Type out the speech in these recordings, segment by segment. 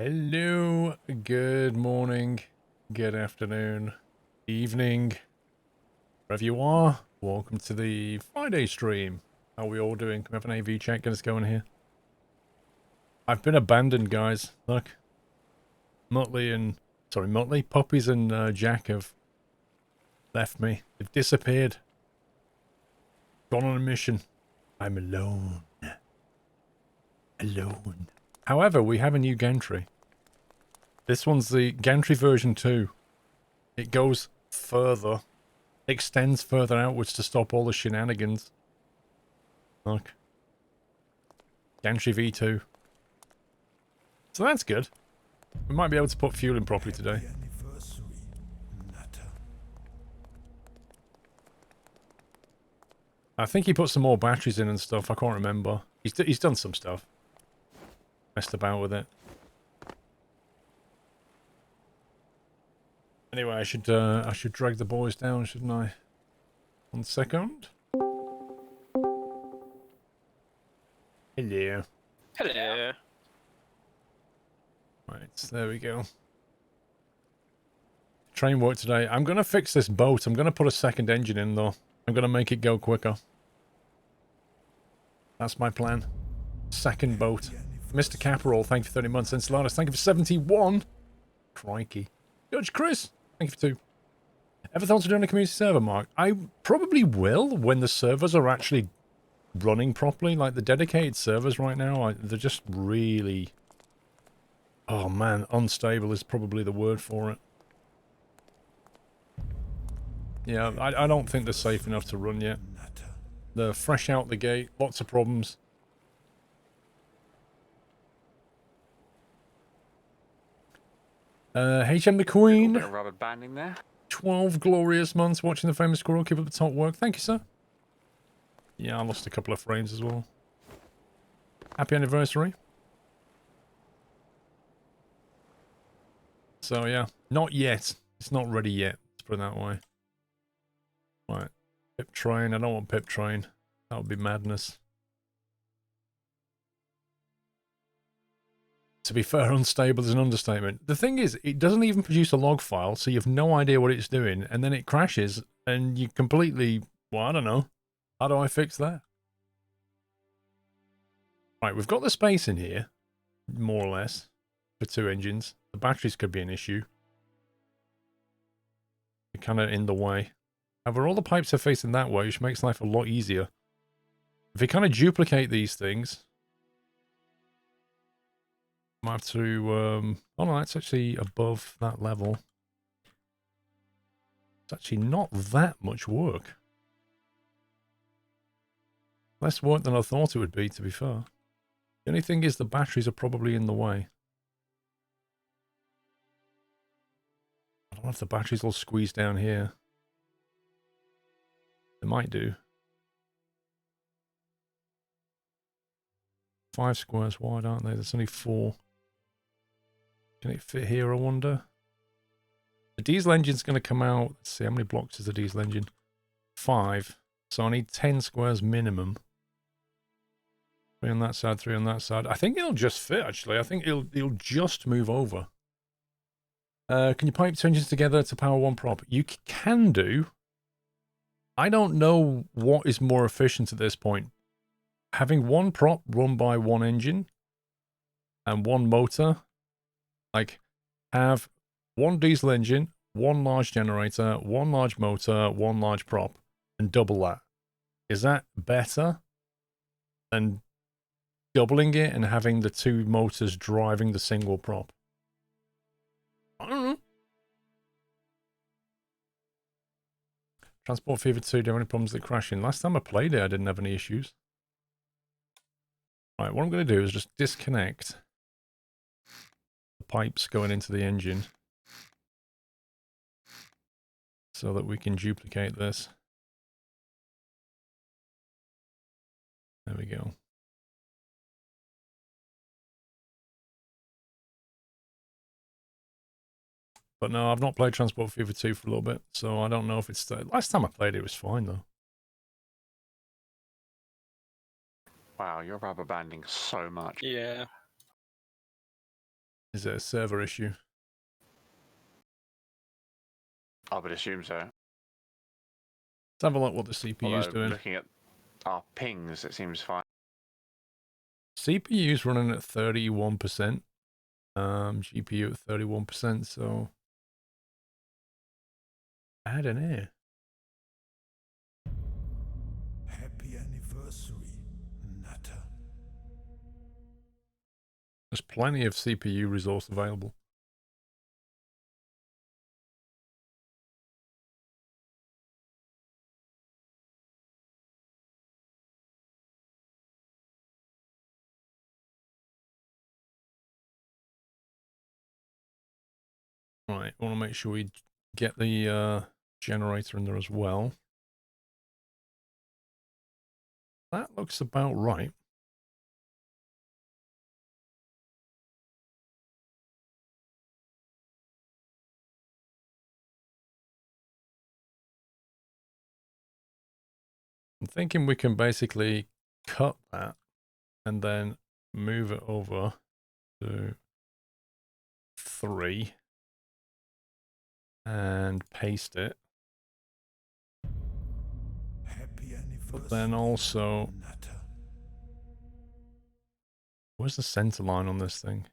Hello, good morning, good afternoon, evening, wherever you are. Welcome to the Friday stream. How are we all doing? Can we have an AV check? Get us going here. I've been abandoned, guys. Look. Puppies and Jack have left me. They've disappeared. Gone on a mission. I'm alone. Alone. However, we have a new gantry. This one's the gantry version 2. It goes further. Extends further outwards to stop all the shenanigans. Look. Gantry V2. So that's good. We might be able to put fuel in properly today. I think he put some more batteries in and stuff. I can't remember. He's done some stuff. Messed about with it. Anyway, I should drag the boys down, shouldn't I? 1 second. Hello. Hello. Right, there we go. Train work today. I'm going to fix this boat. I'm going to put a second engine in, though. I'm going to make it go quicker. That's my plan. Second boat. Mr. Caparol, thank you for 30 months. Enceladus, thank you for 71. Crikey. Judge Chris, thank you for 2. Ever thought of doing a community server, Mark? I probably will when the servers are actually running properly. Like the dedicated servers right now, they're just really... Oh man, unstable is probably the word for it. Yeah, I don't think they're safe enough to run yet. They're fresh out the gate, lots of problems. HM the Queen. A bit of rubber banding there. 12 glorious months watching the famous squirrel. Keep up the top work. Thank you, sir. Yeah, I lost a couple of frames as well. Happy anniversary. So, yeah. Not yet. It's not ready yet. Let's put it that way. Right. Pip train. I don't want pip train. That would be madness. To be fair, unstable is an understatement. The thing is, it doesn't even produce a log file, so you have no idea what it's doing, and then it crashes, and you completely... Well, I don't know. How do I fix that? Right, we've got the space in here, more or less, for 2 engines. The batteries could be an issue. They're kind of in the way. However, all the pipes are facing that way, which makes life a lot easier. If we kind of duplicate these things... I might have to... Oh no, it's actually above that level. It's actually not that much work. Less work than I thought it would be, to be fair. The only thing is the batteries are probably in the way. I don't know if the batteries will squeeze down here. They might do. 5 squares wide, aren't they? There's only 4. Can it fit here, I wonder? The diesel engine's going to come out... Let's see, how many blocks is the diesel engine? 5. So I need 10 squares minimum. 3 on that side, 3 on that side. I think it'll just fit, actually. I think it'll just move over. Can you pipe 2 engines together to power 1 prop? You can do. I don't know what is more efficient at this point. Having 1 prop run by 1 engine and 1 motor. Like, have 1 diesel engine, 1 large generator, 1 large motor, 1 large prop, and double that. Is that better than doubling it and having the 2 motors driving the single prop? I don't know. Transport Fever 2, do you have any problems with crashing? Last time I played it, I didn't have any issues. Right, what I'm going to do is just disconnect the pipes going into the engine so that we can duplicate this. There we go. But no, I've not played Transport Fever 2 for a little bit, so I don't know if it's... Last time I played it, it was fine, though. Wow, you're rubber banding so much. Yeah. Is it a server issue? I would assume so. Let's have a look what the CPU is Although, doing. looking at our pings, it seems fine. CPU's running at 31%. GPU at 31%, so add an air. Happy anniversary, Natter. There's plenty of CPU resource available. Right, I want to make sure we get the generator in there as well. That looks about right. I'm thinking we can basically cut that and then move it over to 3 and paste it. Happy anniversary, But then also, Natter. where's the center line on this thing?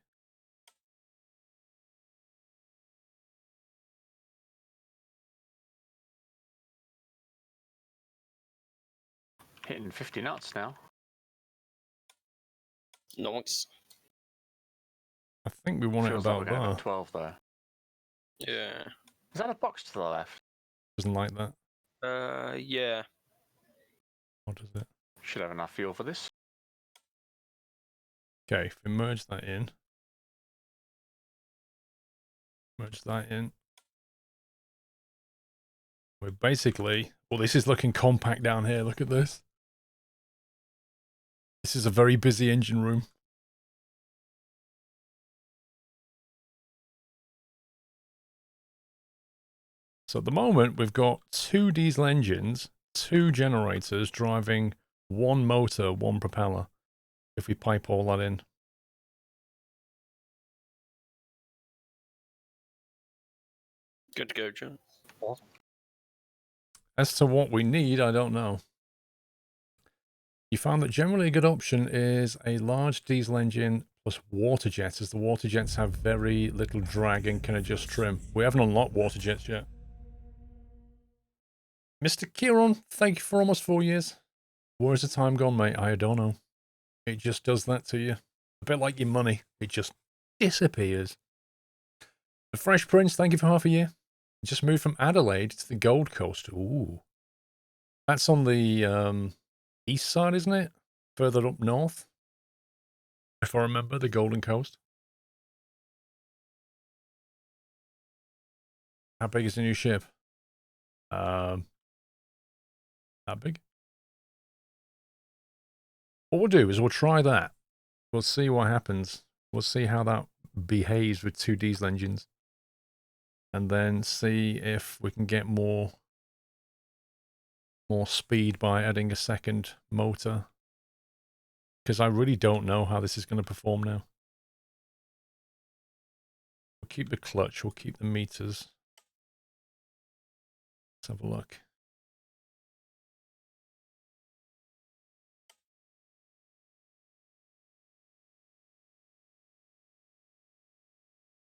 Hitting 50 knots now. Nice. I think we want it Feels like we're about going to there. have 12 though. Yeah. Is that a box to the left? Doesn't like that. Yeah. What is it? Should have enough fuel for this. Okay, if we merge that in. Merge that in. We're basically, well, this is looking compact down here. Look at this. This is a very busy engine room. So at the moment, we've got 2 diesel engines, 2 generators driving 1 motor, 1 propeller. If we pipe all that in. Good to go, John. As to what we need, I don't know. You found that generally a good option is a large diesel engine plus water jets, as the water jets have very little drag and can adjust trim. We haven't unlocked water jets yet. Mr. Kieran, thank you for almost 4 years. Where's the time gone, mate? I don't know. It just does that to you. A bit like your money. It just disappears. The Fresh Prince, thank you for half a year. Just moved from Adelaide to the Gold Coast. Ooh. That's on the east side, isn't it? Further up north. If I remember, the Golden Coast. How big is the new ship? That big? What we'll do is we'll try that. We'll see what happens. We'll see how that behaves with 2 diesel engines. And then see if we can get more speed by adding a second motor. Because I really don't know how this is going to perform now. We'll keep the clutch. We'll keep the meters. Let's have a look.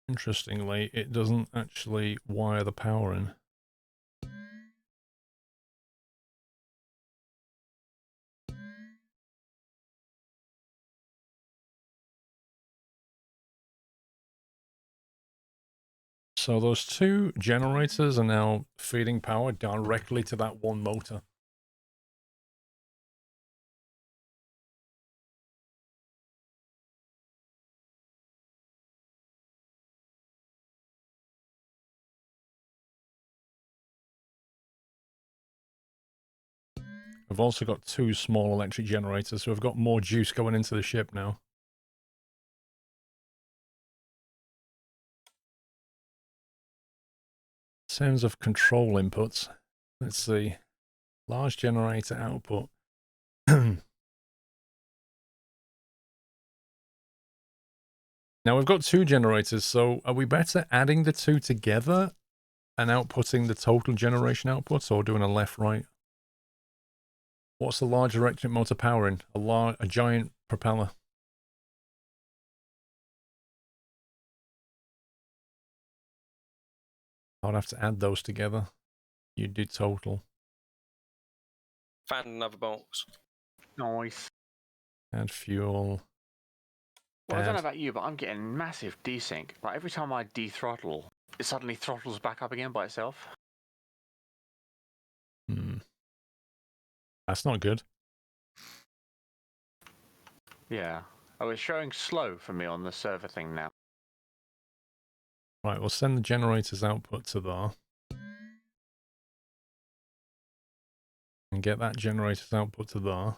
Interestingly, it doesn't actually wire the power in. So those 2 generators are now feeding power directly to that 1 motor. We've also got 2 small electric generators, so we've got more juice going into the ship now. In terms of control inputs, let's see. Large generator output. Now we've got 2 generators, so are we better adding the 2 together and outputting the total generation output, or doing a left-right? What's the large electric motor powering? A giant propeller. I'd have to add those together. You do total. Found another box. Nice. Add fuel. Well, I don't know Add. about you, but I'm getting massive desync. Like every time I dethrottle, it suddenly throttles back up again by itself. That's not good. Yeah. Oh, it's showing slow for me on the server thing now. Right, we'll send the generator's output to there. And get that generator's output to there.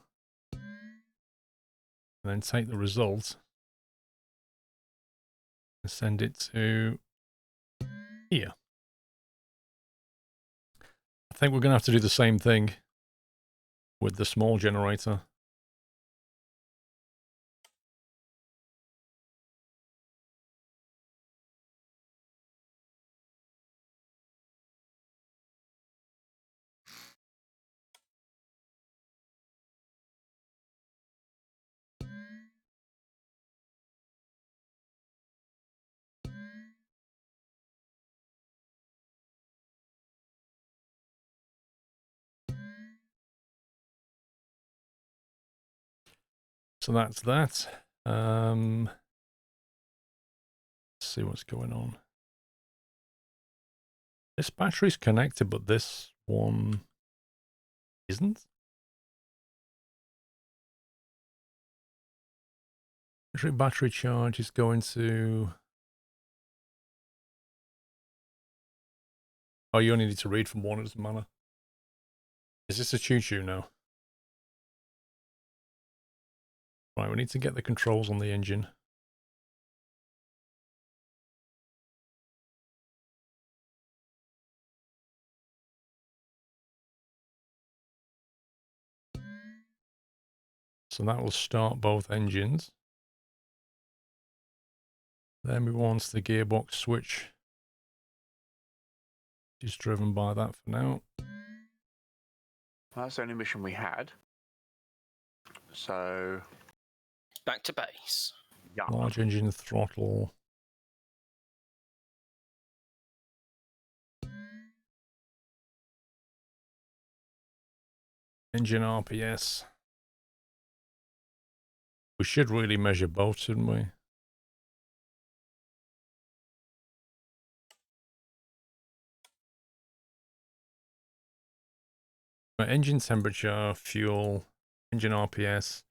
And then take the result and send it to here. I think we're going to have to do the same thing with the small generator. So that's that. Let's see what's going on. This battery's connected, but this one isn't. Battery charge is going to... Oh, you only need to read from one, it doesn't matter. Is this a choo-choo now? Right, we need to get the controls on the engine. So that will start both engines. Then we want the gearbox switch. Just driven by that for now. Well, that's the only mission we had. So, Back to base. yeah. Large engine throttle. Engine RPS. We should really measure both, shouldn't we? Engine temperature, fuel, engine RPS.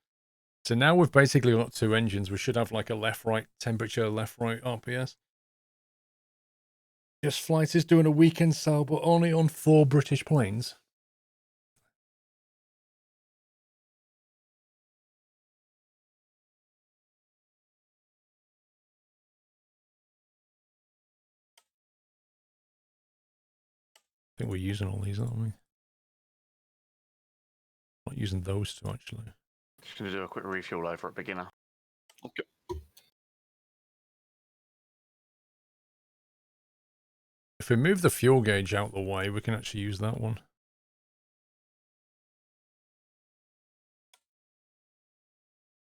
So now we've basically got 2 engines. We should have like a left-right temperature, left-right RPS. Just Flight is doing a weekend sale, but only on 4 British planes. I think we're using all these, aren't we? Not using those 2, actually. Just going to do a quick refuel over at beginner. Okay. If we move the fuel gauge out the way, we can actually use that one.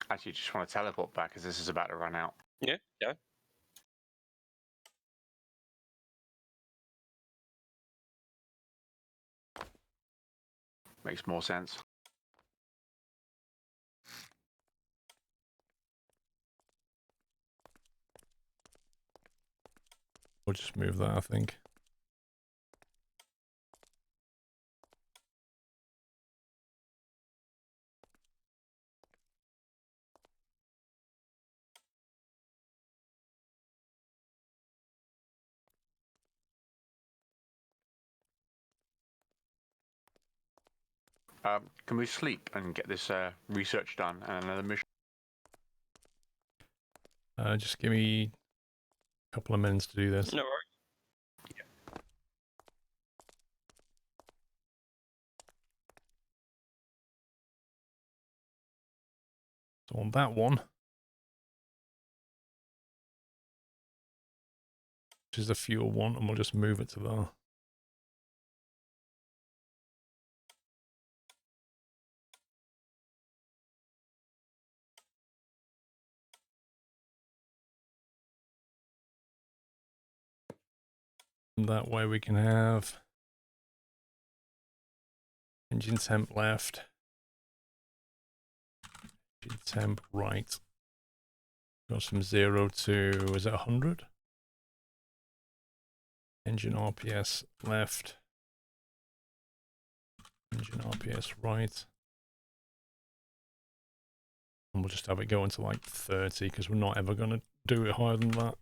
Actually, just want to teleport back because this is about to run out. Yeah, yeah. Makes more sense. We'll just move that, I think. Can we sleep and get this research done and another mission? Just give me a couple of minutes to do this. No worries. So on that one, which is the fuel one, and we'll just move it to there. And that way we can have engine temp left, engine temp right. Goes from 0 to, is it 100? Engine RPS left, engine RPS right. And we'll just have it go into like 30 because we're not ever going to do it higher than that.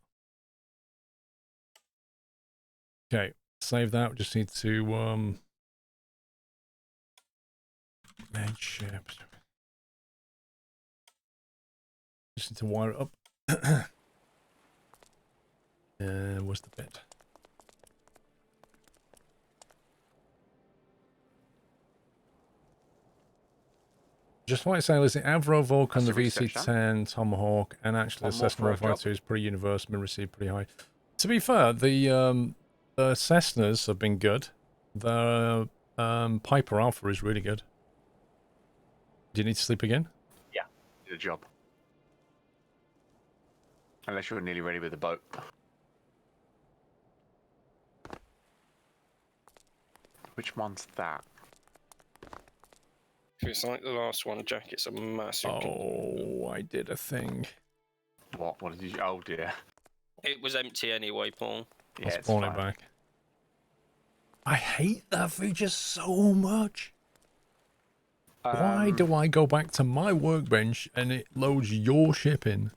Okay, save that. We just need to main ship. Just need to wire it up. Where's the bit? Just like sailors, the Avro Vulcan, the VC-10, Tomahawk, and actually the Cessna 152 is pretty universal, been received pretty high. To be fair, the Cessnas have been good. The Piper Alpha is really good. Do you need to sleep again? Yeah, did a job. Unless you're nearly ready with the boat. Which one's that? If it's like the last one, Jack, it's a massive. Oh, I did a thing. What? What did you? Oh dear. It was empty anyway, Paul. Yeah, I'll it's spawn fine. it back. I hate that feature so much. Why do I go back to my workbench and it loads your ship in?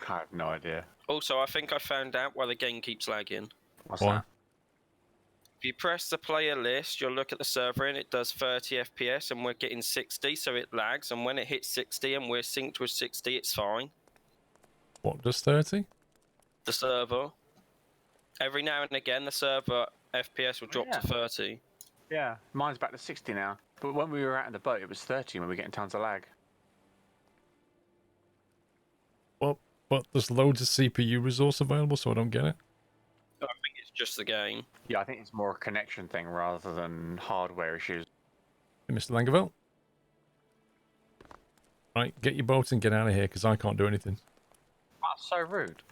I have no idea. Also, I think I found out why the game keeps lagging. What's Why? that? If you press the player list, you'll look at the server and it does 30 FPS and we're getting 60, so it lags. And when it hits 60 and we're synced with 60, it's fine. What, does 30? The server. Every now and again, the server FPS will drop yeah. to 30. Yeah, mine's back to 60 now. But when we were out in the boat, it was 30 when we were getting tons of lag. Well, but there's loads of CPU resource available, so I don't get it. I think it's just the game. Yeah, I think it's more a connection thing rather than hardware issues. Hey, Mr. Langeville. Right, get your boat and get out of here, because I can't do anything. That's so rude.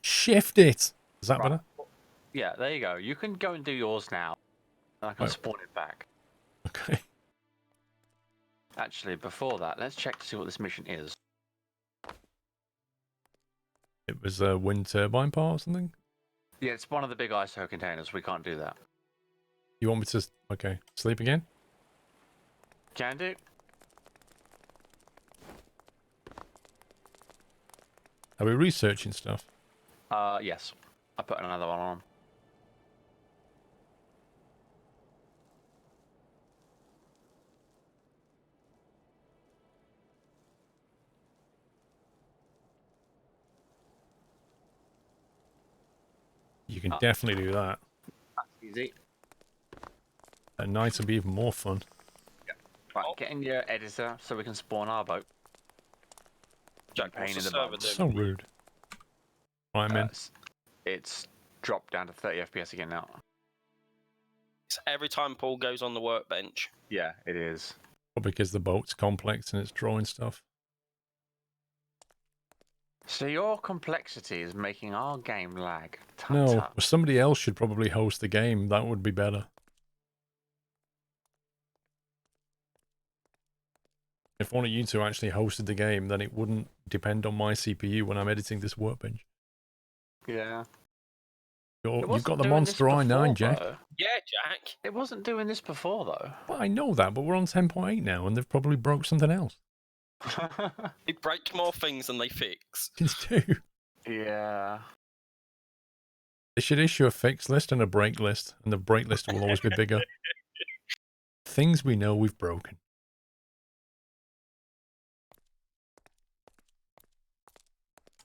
Shift it! Is that better? Yeah, there you go. You can go and do yours now. And I can Right. spawn it back. Okay. Actually, before that, let's check to see what this mission is. It was a wind turbine part or something? Yeah, it's one of the big ISO containers. We can't do that. You want me to... Okay. Sleep again? Can do. Are we researching stuff? Yes. I put another one on. You can definitely do that. That's easy. At night will be even more fun. Right, get in your editor so we can spawn our boat. Jack, Pain what's in the the server bum. doing? So rude. Right, I'm in. It's dropped down to 30 FPS again now. It's every time Paul goes on the workbench. Yeah, it is. Probably because the boat's complex and it's drawing stuff. So your complexity is making our game lag. Tut No, tut. somebody else should probably host the game. That would be better. If one of you two actually hosted the game, then it wouldn't depend on my CPU when I'm editing this workbench. Yeah. You've got the Monster i9, Jack. Though. Yeah, Jack. It wasn't doing this before, though. Well, I know that, but we're on 10.8 now, and they've probably broke something else. They break more things than they fix. It's too. Yeah. They should issue a fix list and a break list, and the break list will always be bigger. Things we know we've broken.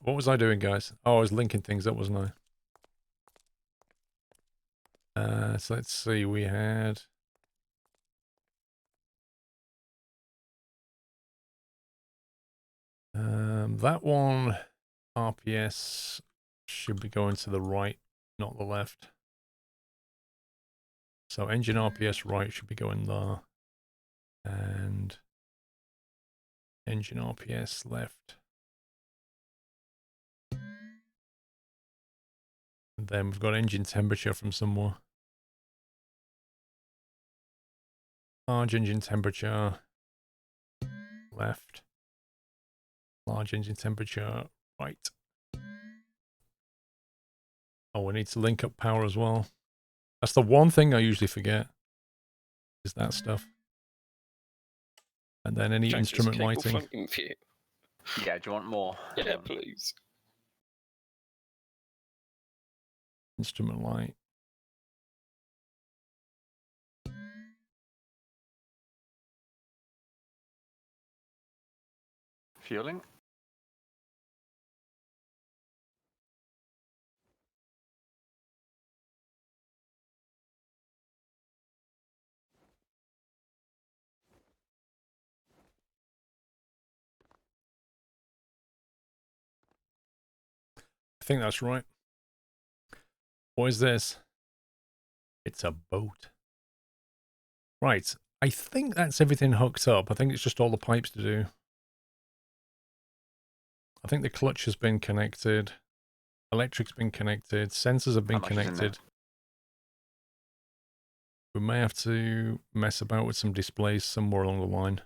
What was I doing, guys? Oh, I was linking things up, wasn't I? So let's see, we had... that one, RPS should be going to the right, not the left. So engine RPS right should be going there. And engine RPS left. And then we've got engine temperature from somewhere. Large engine temperature left. Large engine temperature right. Oh, we need to link up power as well. That's the one thing I usually forget, is that stuff. And then any instrument lighting. Yeah, do you want more? Yeah, please. Instrument light. Fueling? I think that's right. What is this? It's a boat. Right. I think that's everything hooked up. I think it's just all the pipes to do. I think the clutch has been connected. Electric's been connected. Sensors have been connected. We may have to mess about with some displays somewhere along the line.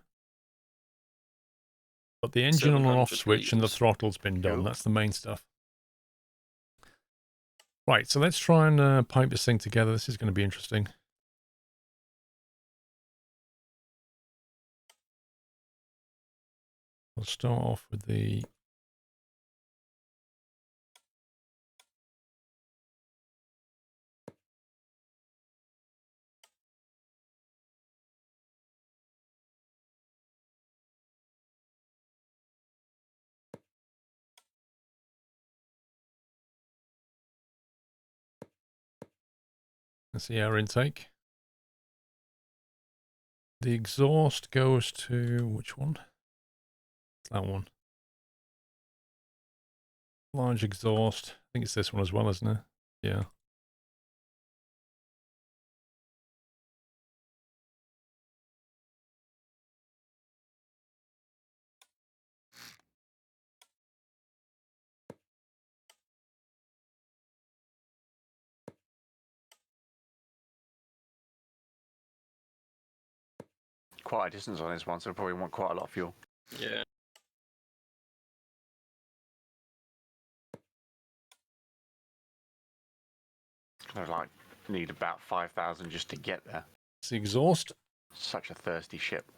But the engine on and off switch and the throttle's been done. That's the main stuff. Right, so let's try and pipe this thing together. This is going to be interesting. We'll start off with the... That's the air intake. The exhaust goes to... which one? That one. Large exhaust. I think it's this one as well, isn't it? Yeah. Quite a distance on this one, so probably want quite a lot of fuel. Yeah. I like need about 5,000 just to get there. It's the exhaust. Such a thirsty ship.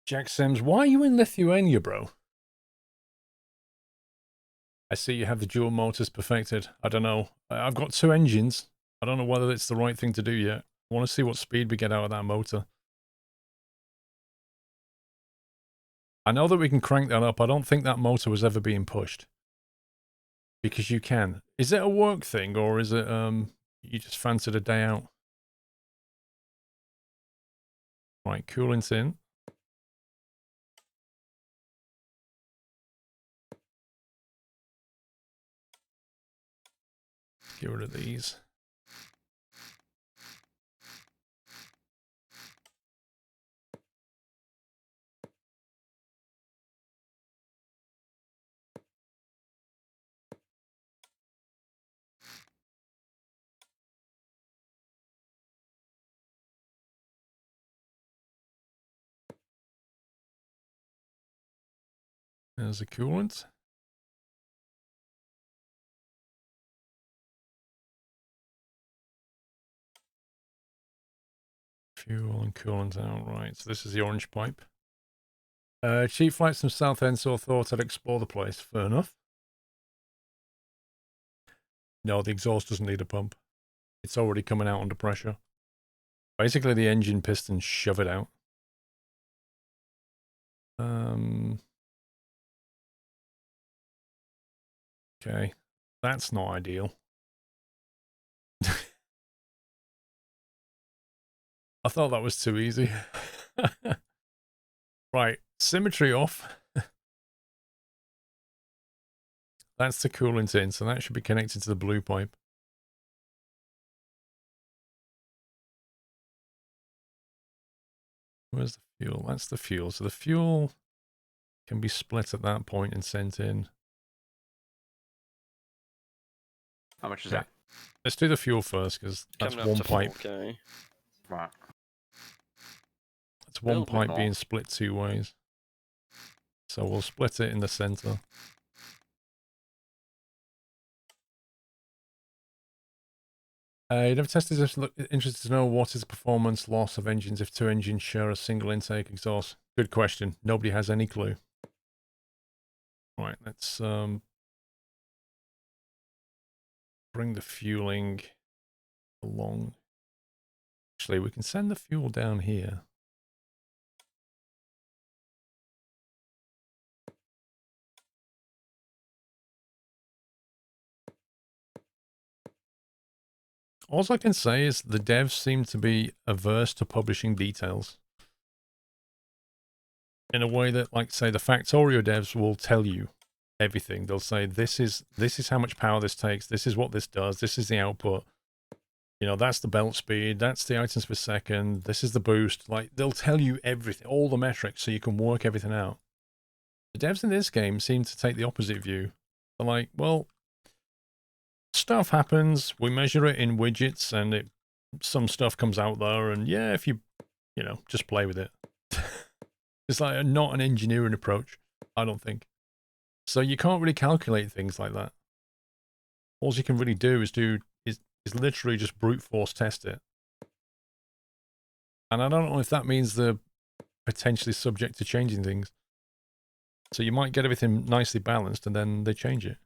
Jack Sims, why are you in Lithuania, bro? I see you have the dual motors perfected. I don't know. I've got 2 engines. I don't know whether it's the right thing to do yet. I want to see what speed we get out of that motor. I know that we can crank that up. I don't think that motor was ever being pushed. Because you can. Is it a work thing, or is it you just fancied a day out? Right, coolant's in. Get rid of these. There's the coolant. Fuel and coolant out, right. So this is the orange pipe. Cheap flights from Southend, so I thought I'd explore the place. Fair enough. No, the exhaust doesn't need a pump. It's already coming out under pressure. Basically, the engine pistons shove it out. Okay, that's not ideal. I thought that was too easy. Right, symmetry off. That's the coolant in, so that should be connected to the blue pipe. Where's the fuel? That's the fuel. So the fuel can be split at that point and sent in. How much is Okay. that? Let's do the fuel first, because that's Coming up one to pipe. 4K. Right. It's one Little bit pipe more. being split 2 ways. So we'll split it in the center. You'd have tested this. Interested to know what is the performance loss of engines if 2 engines share a single intake exhaust? Good question. Nobody has any clue. Right, let's bring the fueling along. Actually, we can send the fuel down here. All I can say is the devs seem to be averse to publishing details. In a way that, like, say, the Factorio devs will tell you everything. They'll say, this is how much power this takes, this is what this does, this is the output. You know, that's the belt speed, that's the items per second, this is the boost. Like, they'll tell you everything, all the metrics, so you can work everything out. The devs in this game seem to take the opposite view. They're like, well, stuff happens, we measure it in widgets, and some stuff comes out there, and yeah, if you know, just play with it. It's like not an engineering approach, I don't think. So you can't really calculate things like that. All you can really do is literally just brute force test it. And I don't know if that means they're potentially subject to changing things. So you might get everything nicely balanced and then they change it.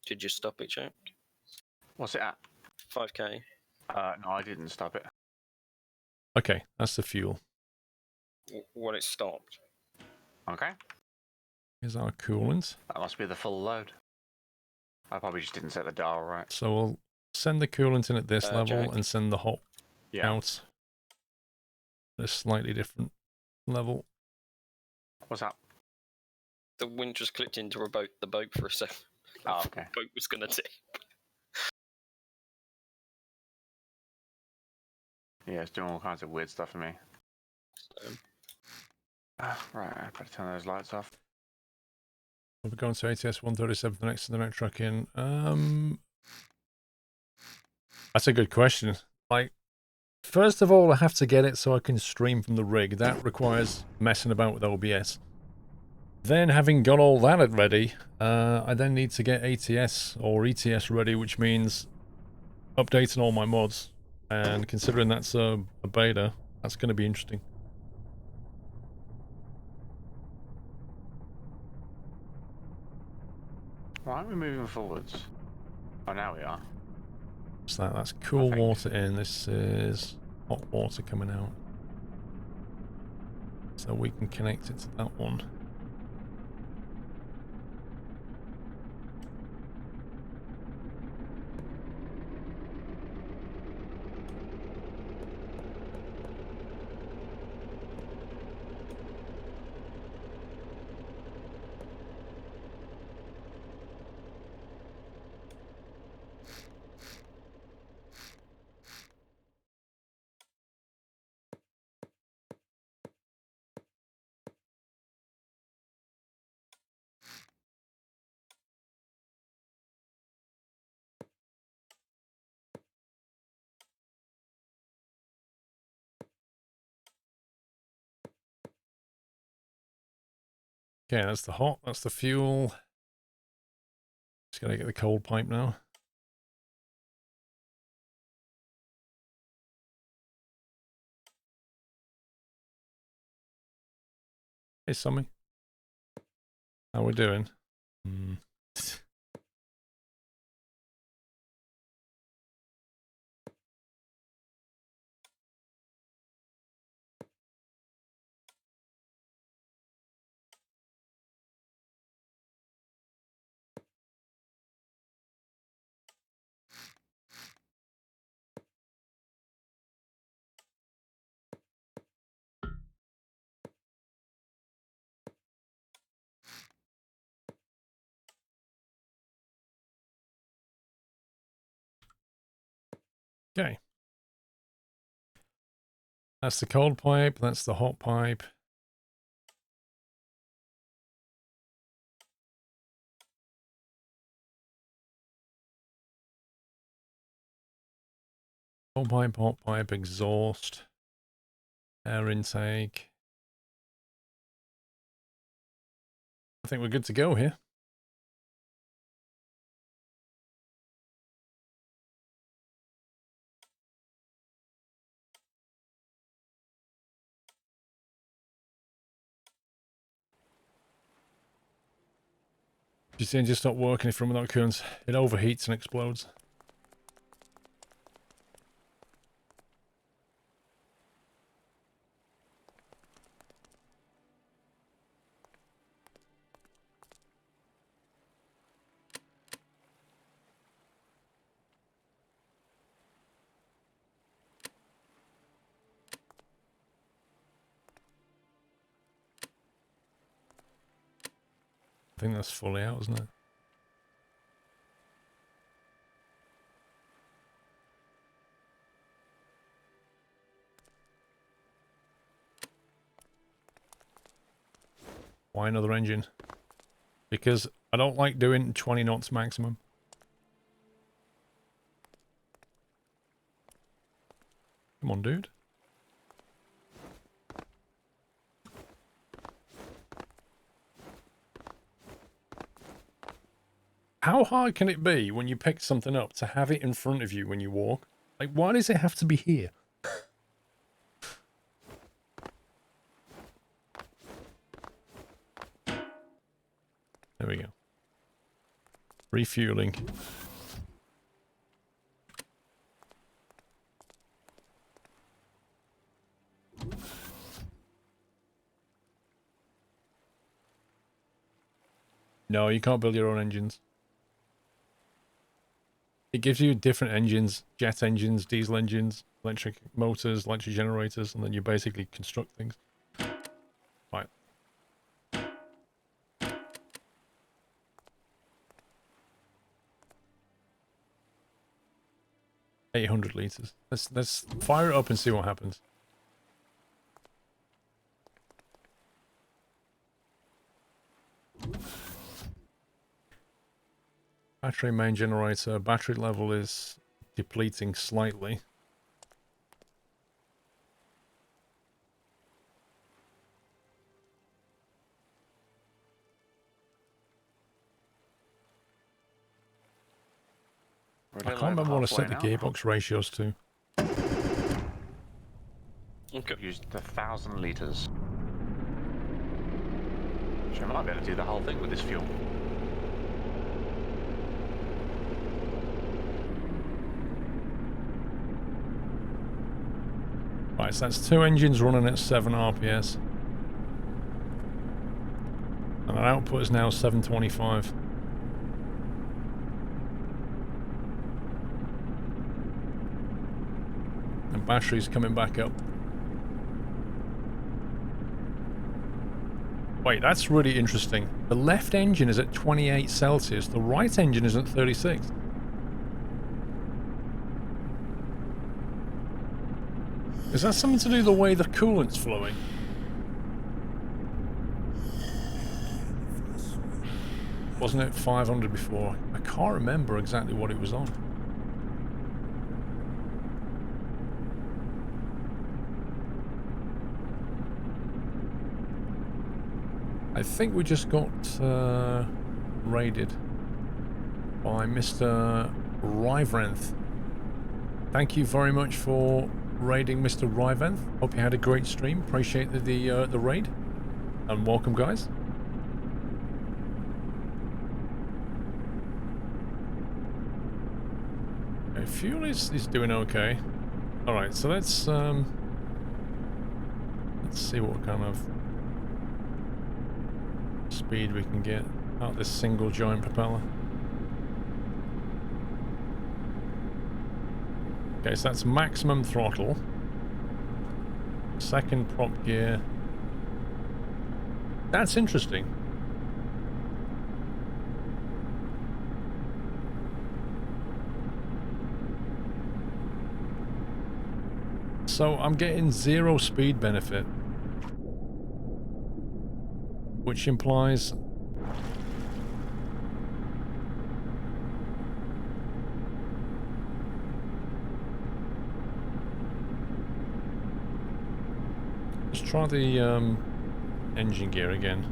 Did you stop it, Jack? What's it at? 5K. No, I didn't stop it. Okay, that's the fuel. What it stopped. Okay. Here's our coolant. That must be the full load. I probably just didn't set the dial right. So we'll send the coolant in at this level Jack. and send the hot Yeah. out at a slightly different level. What's that? The wind just clicked into the boat for a second. Oh, okay. The boat was going to tip. Yeah, it's doing all kinds of weird stuff for me. Right, I better turn those lights off. We'll be going to ATS 137 for the next truck in. That's a good question. Like, first of all, I have to get it so I can stream from the rig. That requires messing about with OBS. Then, having got all that ready, I then need to get ATS or ETS ready, which means updating all my mods. And considering that's a beta, that's going to be interesting. Why aren't we moving forwards? Oh, now we are. So that's cool Perfect. water in. This is hot water coming out. So we can connect it to that one. Okay, that's the hot, that's the fuel. Just gotta get the cold pipe now. Hey, Sammy. How we doing? Okay. That's the cold pipe. That's the hot pipe. Cold pipe, hot pipe, exhaust, air intake. I think we're good to go here. This engine stopped working if from without coolant. It overheats and explodes. I think that's fully out, isn't it? Why another engine? Because I don't like doing 20 knots maximum. Come on, dude. How hard can it be when you pick something up to have it in front of you when you walk? Like, why does it have to be here? There we go. Refueling. No, you can't build your own engines. It gives you different engines, jet engines, diesel engines, electric motors, electric generators, and then you basically construct things. Right. 800 liters. Let's fire it up and see what happens. Battery main generator. Battery level is depleting slightly. I can't remember what I set the gearbox ratios to. Okay. Used 1,000 litres. So I might be able to do the whole thing with this fuel. Right, so that's 2 engines running at 7 RPS. And our output is now 725. And battery's coming back up. Wait, that's really interesting. The left engine is at 28 Celsius. The right engine is at 36. Is that something to do with the way the coolant's flowing? Wasn't it 500 before? I can't remember exactly what it was on. I think we just got raided by Mr. Ryvrenth. Thank you very much for raiding Mr. Ryvrenth. Hope you had a great stream. Appreciate the raid. And welcome, guys. Okay, fuel is doing okay. Alright, so let's see what kind of speed we can get out this single giant propeller. Okay, so that's maximum throttle. Second prop gear. That's interesting. So I'm getting 0 speed benefit, which implies let's try the engine gear again.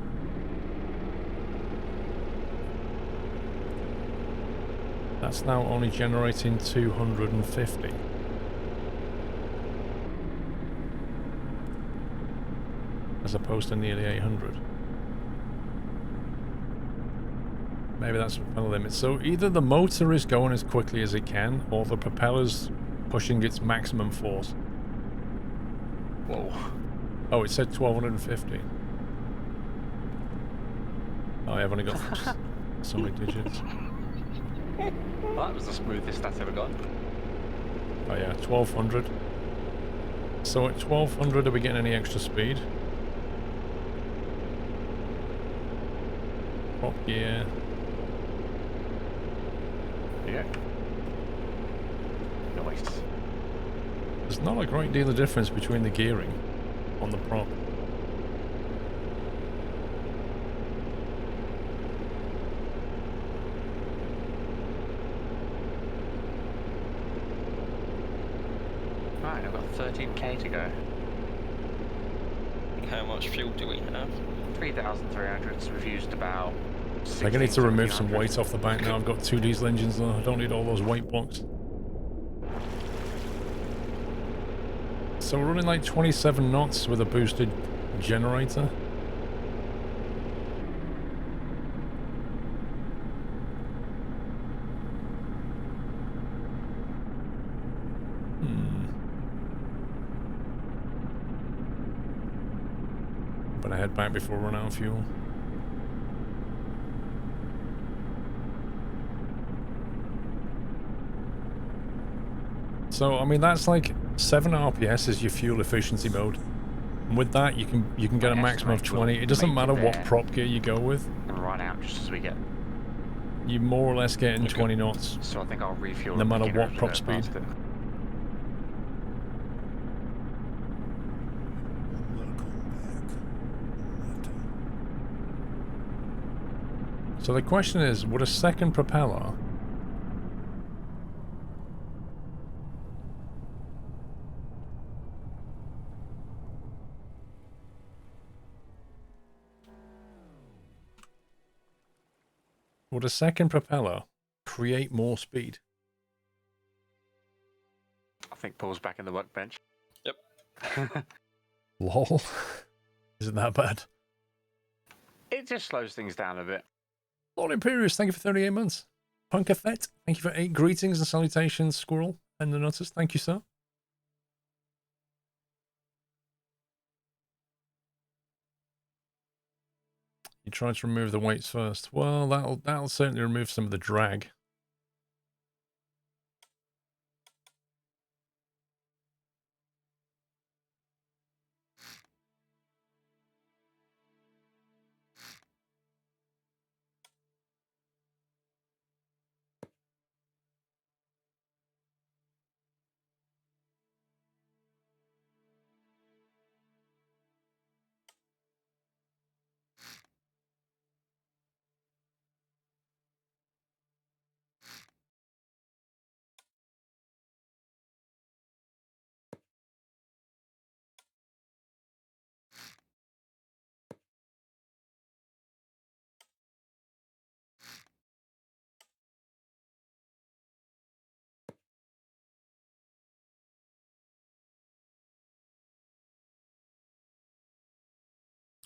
That's now only generating 250. As opposed to nearly 800. Maybe that's the propeller limit. So either the motor is going as quickly as it can, or the propeller's pushing its maximum force. Whoa. Oh, it said 1250. Oh, I've only got so many digits. Well, that was the smoothest that's ever gone. Oh yeah, 1200. So at 1200, are we getting any extra speed? Prop gear. Yeah. Nice. There's not a great deal of difference between the gearing on the prop. Right, I've got 13k to go. How much fuel do we have? 3,300, so we've used about I think I need to remove some 1600. weight off the back now. I've got 2 diesel engines though. I don't need all those weight blocks. So we're running like 27 knots with a boosted generator. Better head back before we run out of fuel. So I mean that's like 7 RPS is your fuel efficiency mode. And with that you can get a maximum of 20. It doesn't matter what prop gear you go with. And run out just as we get. You more or less getting 20 knots. So I think I'll refuel. No at the matter beginning what as we prop go speed. past it. So the question is, would a second propeller create more speed? I think Paul's back in the workbench. Yep. Lol. Isn't that bad? It just slows things down a bit. Lord Imperious, thank you for 38 months. Punkathet, thank you for 8 greetings and salutations, Squirrel and the Nutters. Thank you, sir. You tried to remove the weights first. Well, that'll certainly remove some of the drag.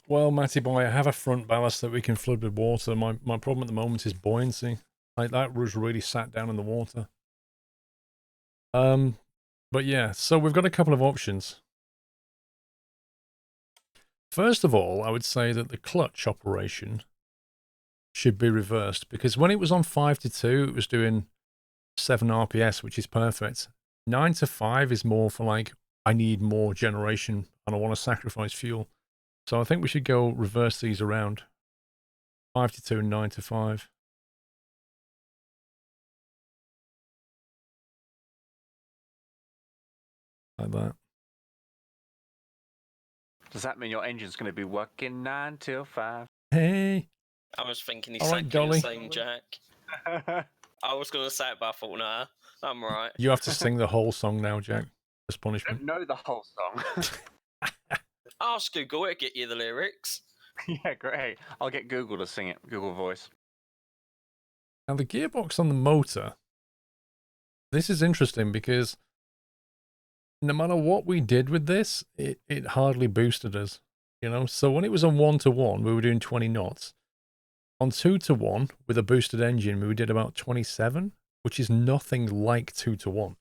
Well, Matty boy, I have a front ballast that we can flood with water. My problem at the moment is buoyancy. Like that was really sat down in the water. But yeah, so we've got a couple of options. First of all, I would say that the clutch operation should be reversed because when it was on 5 to 2, it was doing 7 RPS, which is perfect. 9 to 5 is more for like, I need more generation and I want to sacrifice fuel. So I think we should go reverse these around. 5 to 2 and 9 to 5. Like that. Does that mean your engine's going to be working 9 till 5? Hey. I was thinking All right, exactly Dolly. the same, Jack. I was going to say it, but I thought, nah, I'm right. You have to sing the whole song now, Jack. As I punishment. don't know the whole song. Ask Google, it'll get you the lyrics. Yeah, great. I'll get Google to sing it. Google Voice. Now, the gearbox on the motor, this is interesting because no matter what we did with this, it hardly boosted us, you know? So when it was on 1-to-1, we were doing 20 knots. On 2-to-1, with a boosted engine, we did about 27, which is nothing like 2-to-1.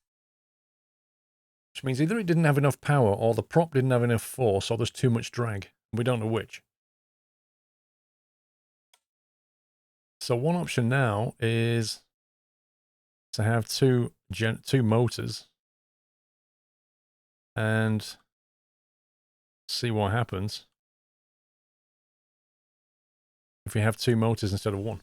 Which means either it didn't have enough power, or the prop didn't have enough force, or there's too much drag. We don't know which. So one option now is to have two motors and see what happens if we have 2 motors instead of 1.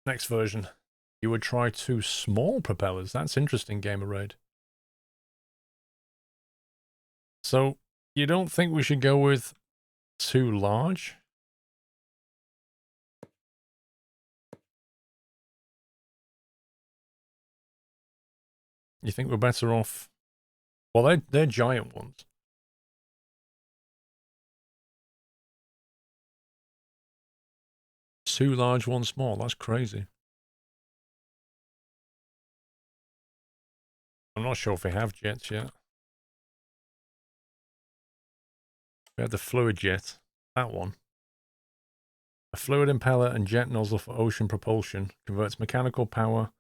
Next version, you would try 2 small propellers. That's interesting, Gamer Raid. So, you don't think we should go with 2 large? You think we're better off? Well, they're giant ones. Two large, one small. That's crazy. I'm not sure if we have jets yet. We have the fluid jet. That one. A fluid impeller and jet nozzle for ocean propulsion converts mechanical power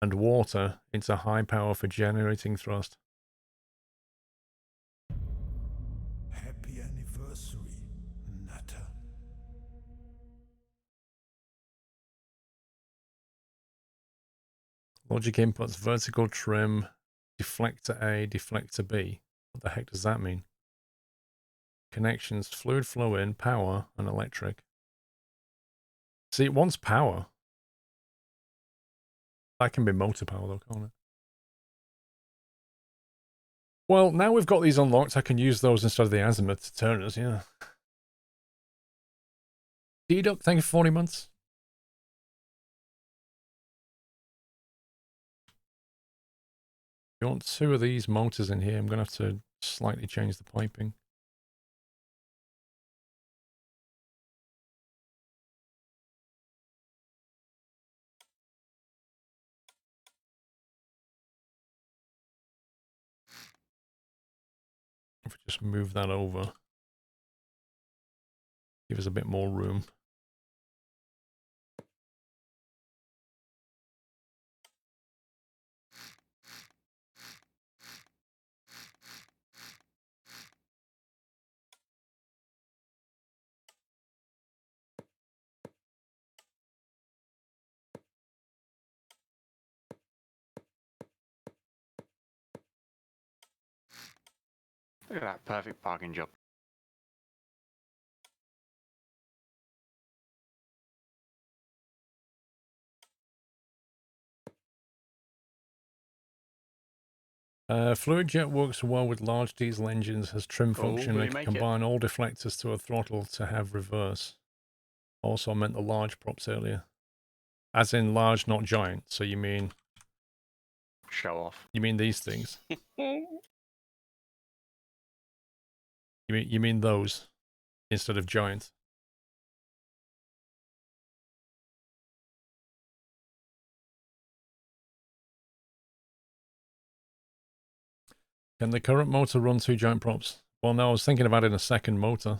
and water into high power for generating thrust. Happy anniversary, Nutter. Logic inputs, vertical trim, deflector A, deflector B. What the heck does that mean? Connections, fluid flow in, power, and electric. See, it wants power. That can be motor power though, can't it? Well, now we've got these unlocked, I can use those instead of the azimuth turners, yeah. D-Duck, thank you for 40 months. You want 2 of these motors in here, I'm going to have to slightly change the piping. If we just move that over, give us a bit more room. Look at that perfect parking job. Fluid jet works well with large diesel engines, has trim Cool, function, will and you can make it? combine all deflectors to a throttle to have reverse. Also, I meant the large props earlier. As in large, not giant. So you mean Show off. these things? You mean those instead of giant? Can the current motor run 2 giant props? Well, no, I was thinking of adding a second motor.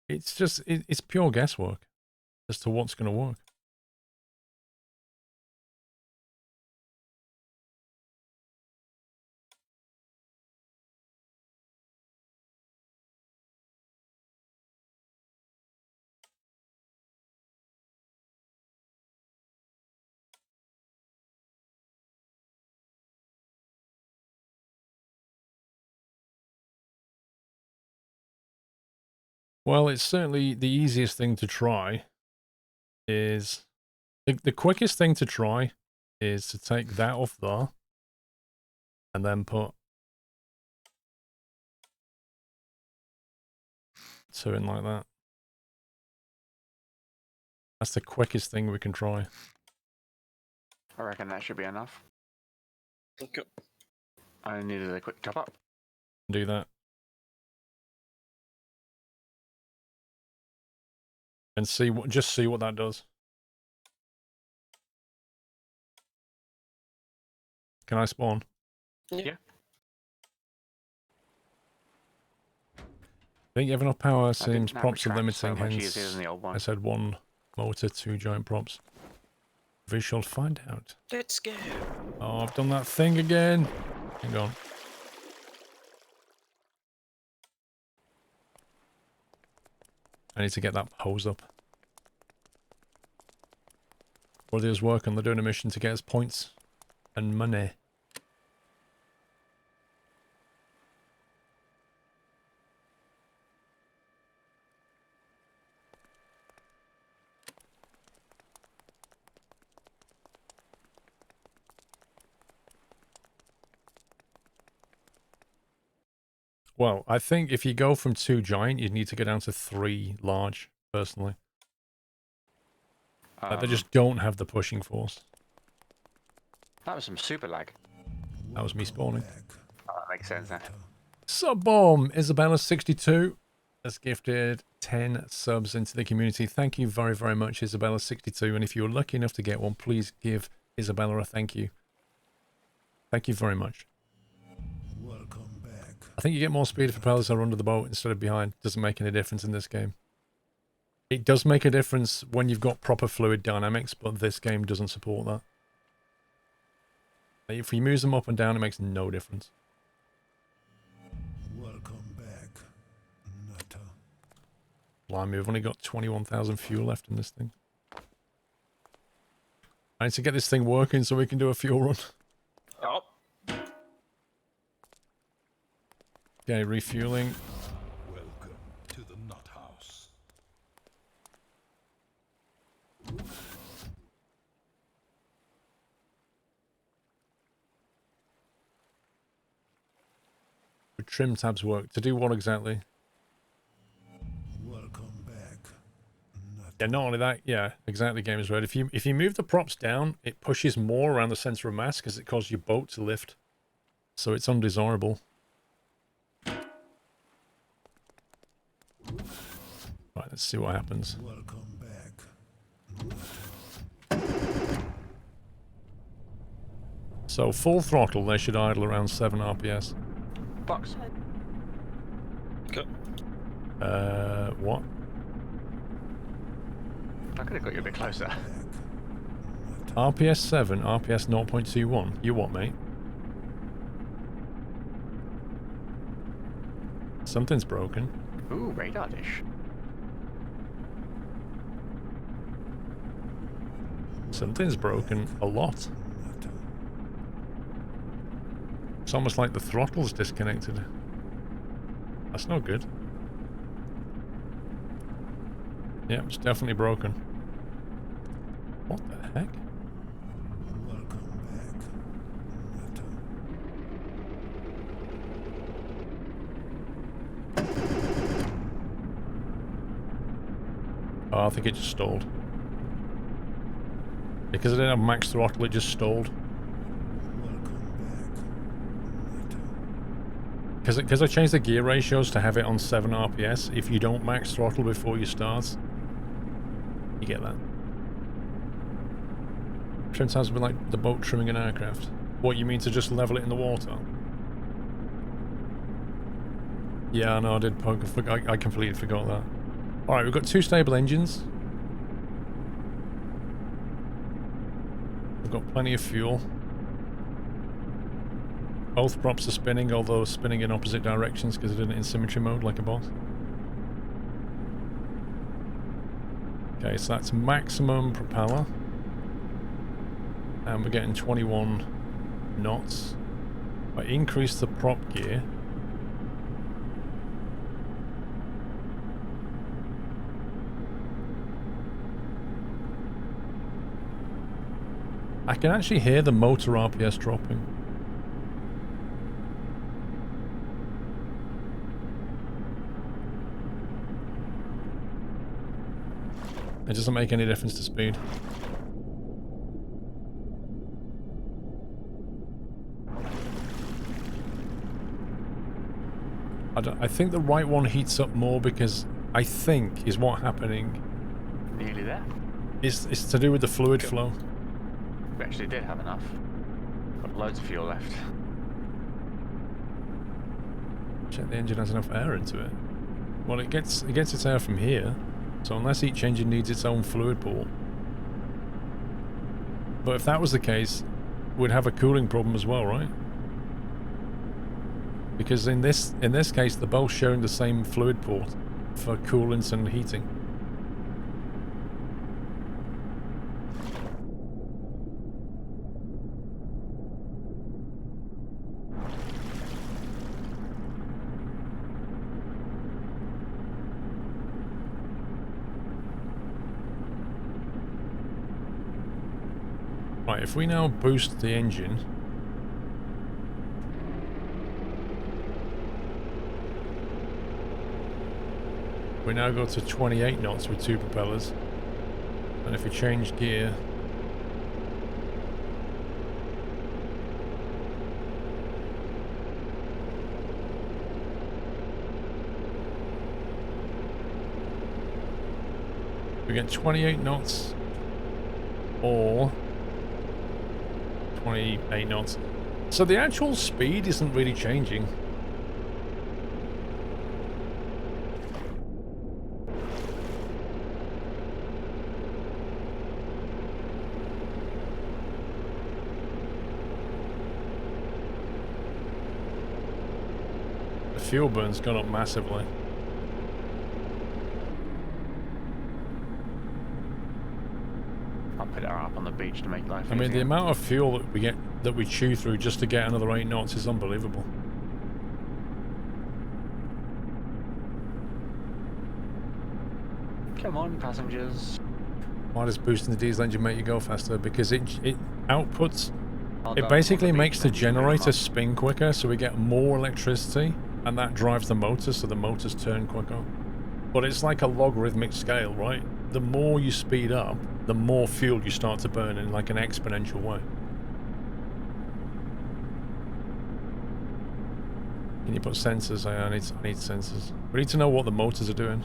It's just, it's pure guesswork as to what's going to work. Well, it's certainly the easiest thing to try is... The quickest thing to try is to take that off there and then put 2 in like that. That's the quickest thing we can try. I reckon that should be enough. Okay. I needed a quick top up. Do that. And just see what that does. Can I spawn? Yeah. I think you have enough power, I didn't seems have a props are trap limiting, so much easier hence than the old one. I said 1 motor, 2 giant props. We shall find out. Let's go. Oh, I've done that thing again. Hang on. I need to get that hose up. Brothers working, they're doing a mission to get us points and money. Well, I think if you go from 2 giant, you need to go down to 3 large, personally. They just don't have the pushing force. That was some super lag. That was me spawning. Oh, that makes sense now. Sub-bomb! Isabella62 has gifted 10 subs into the community. Thank you very, very much, Isabella62. And if you're lucky enough to get one, please give Isabella a thank you. Thank you very much. Welcome back. I think you get more speed if propellers are under the boat instead of behind. Doesn't make any difference in this game. It does make a difference when you've got proper fluid dynamics, but this game doesn't support that. If you move them up and down, it makes no difference. Welcome back, Nutter. Blimey, we've only got 21,000 fuel left in this thing. I need to get this thing working so we can do a fuel run. Oh. Okay, refueling. Welcome to the Nut House. Trim tabs work. To do what exactly? Welcome back, Nutter. Yeah, not only that, yeah, exactly, Gamer's Red. If you move the props down, it pushes more around the center of mass because it causes your boat to lift. So it's undesirable. Right, let's see what happens. Welcome back, Nutter. So full throttle, they should idle around 7 RPS. Box. Okay. What? I could have got you a bit closer. RPS 7, RPS 0.21. You what, mate? Something's broken. Ooh, radar dish. Something's broken a lot. It's almost like the throttle's disconnected. That's not good. Yeah, it's definitely broken. What the heck? Welcome back, Nutter. Oh, I think it just stalled. Because I didn't have max throttle, it just stalled. Because I changed the gear ratios to have it on 7 RPS, if you don't max throttle before you start, you get that. Trim sounds a bit like the boat trimming an aircraft. What, you mean to just level it in the water? Yeah, no, I did. I completely forgot that. Alright, we've got 2 stable engines. We've got plenty of fuel. Both props are spinning, although spinning in opposite directions because I did it in symmetry mode like a boss. Okay, so that's maximum propeller. And we're getting 21 knots. If I increase the prop gear, I can actually hear the motor RPS dropping. It doesn't make any difference to speed. I think the right one heats up more because I think is what happening. Nearly there. It's to do with the fluid flow. We actually did have enough. Got loads of fuel left. Check the engine has enough air into it. Well, it gets its air from here, so unless each engine needs its own fluid port. But if that was the case, we'd have a cooling problem as well, right? Because in this case, they're both sharing the same fluid port for coolants and heating. Right, if we now boost the engine, we now go to 28 knots with 2 propellers, and if we change gear, we get 28 knots or 28 knots. So the actual speed isn't really changing. The fuel burn's gone up massively. I'll put it up on the beach to make life I mean, the easier. amount of fuel that we chew through just to get another 8 knots is unbelievable. Come on, passengers. Why does boosting the diesel engine make you go faster? Because it outputs. Well It done, basically on the makes beach, the thank you very generator much. spin quicker, so we get more electricity, and that drives the motor, so the motors turn quicker. But it's like a logarithmic scale, right? The more you speed up, the more fuel you start to burn in like an exponential way. Can you put sensors? I need sensors. We need to know what the motors are doing.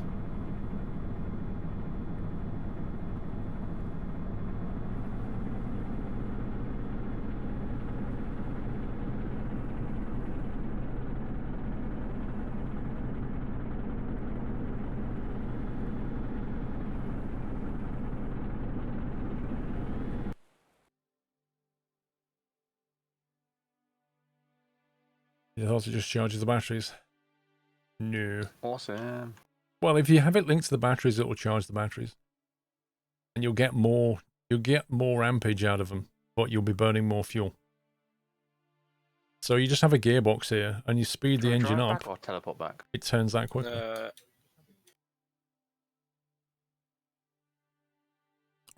You thought it just charges the batteries? No. Awesome. Well, if you have it linked to the batteries, it will charge the batteries, and you'll get more ampage out of them, but you'll be burning more fuel. So you just have a gearbox here, and you speed the Can we engine drive up, back or teleport back? it turns that quicker.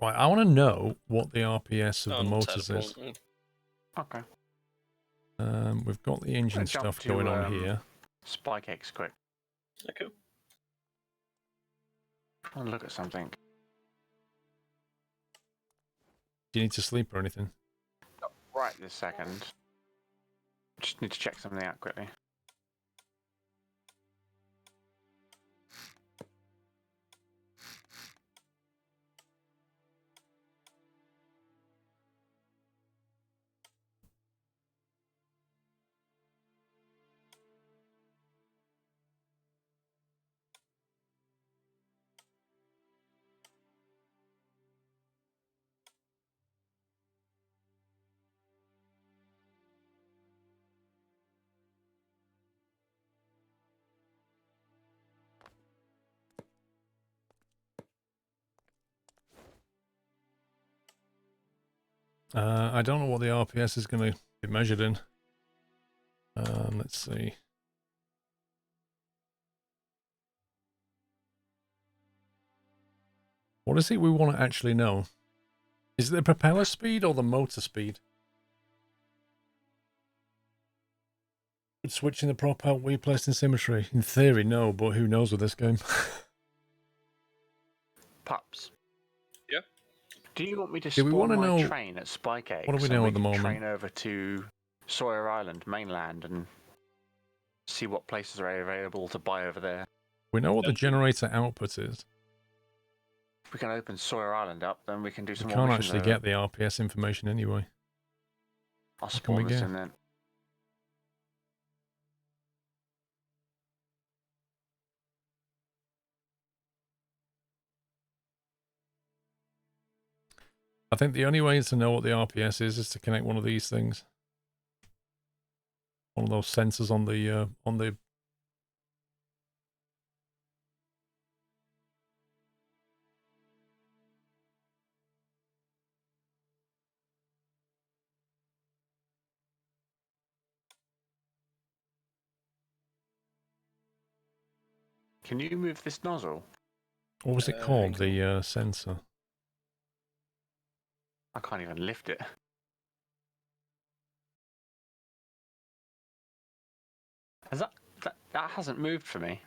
Right, I want to know what the RPS of the motors is. Okay. We've got the engine Let's jump stuff to, going on here. Spike X quick. Okay. I want to look at something. Do you need to sleep or anything? Not right this second. Just need to check something out quickly. I don't know what the RPS is going to be measured in. Let's see. What is it we want to actually know? Is it the propeller speed or the motor speed? Would switching the prop help we placed in symmetry? In theory, no, but who knows with this game? Pups. Yeah. Do you want me to Do we spawn wanna my know- train at Spike Egg what do we so know we at the can moment? train over to Sawyer Island mainland and see what places are available to buy over there? We know what the generator output is. If we can open Sawyer Island up, then we can do We some more can't missions actually over get the RPS information anyway. I'll What can we spawn this get? in then. I think the only way to know what the RPS is to connect one of these things. One of those sensors on the Can you move this nozzle? what was it called? hang The sensor. I can't even lift it. Has that hasn't moved for me?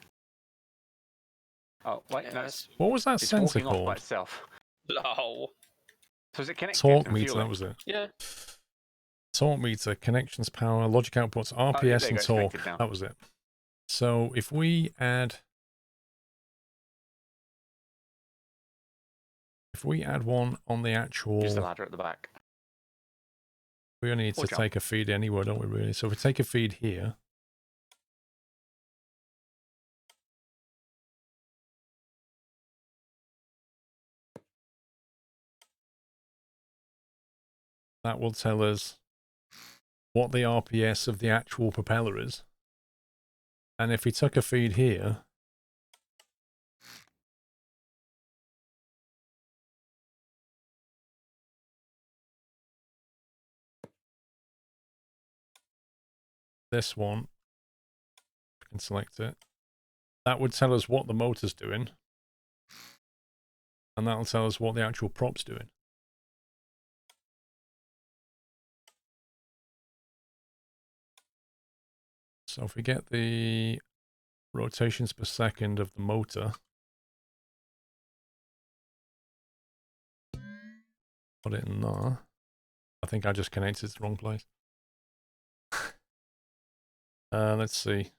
Oh wait, no, Yes. What was that it's sensor walking off by called? itself. Lol. So is it connected Torque and meter, fueling? that was it. Yeah. Torque meter, connections, power, logic outputs, yeah, RPS there you and go, it's torque. connected now. That was it. So if we add one on the actual, Use the ladder at the back. we only need Or to jump. take a feed anywhere, don't we really? So if we take a feed here, that will tell us what the RPS of the actual propeller is. And if we took a feed here, this one, we can select it. That would tell us what the motor's doing. And that'll tell us what the actual prop's doing. So if we get the rotations per second of the motor, put it in there. I think I just connected to the wrong place. Let's see.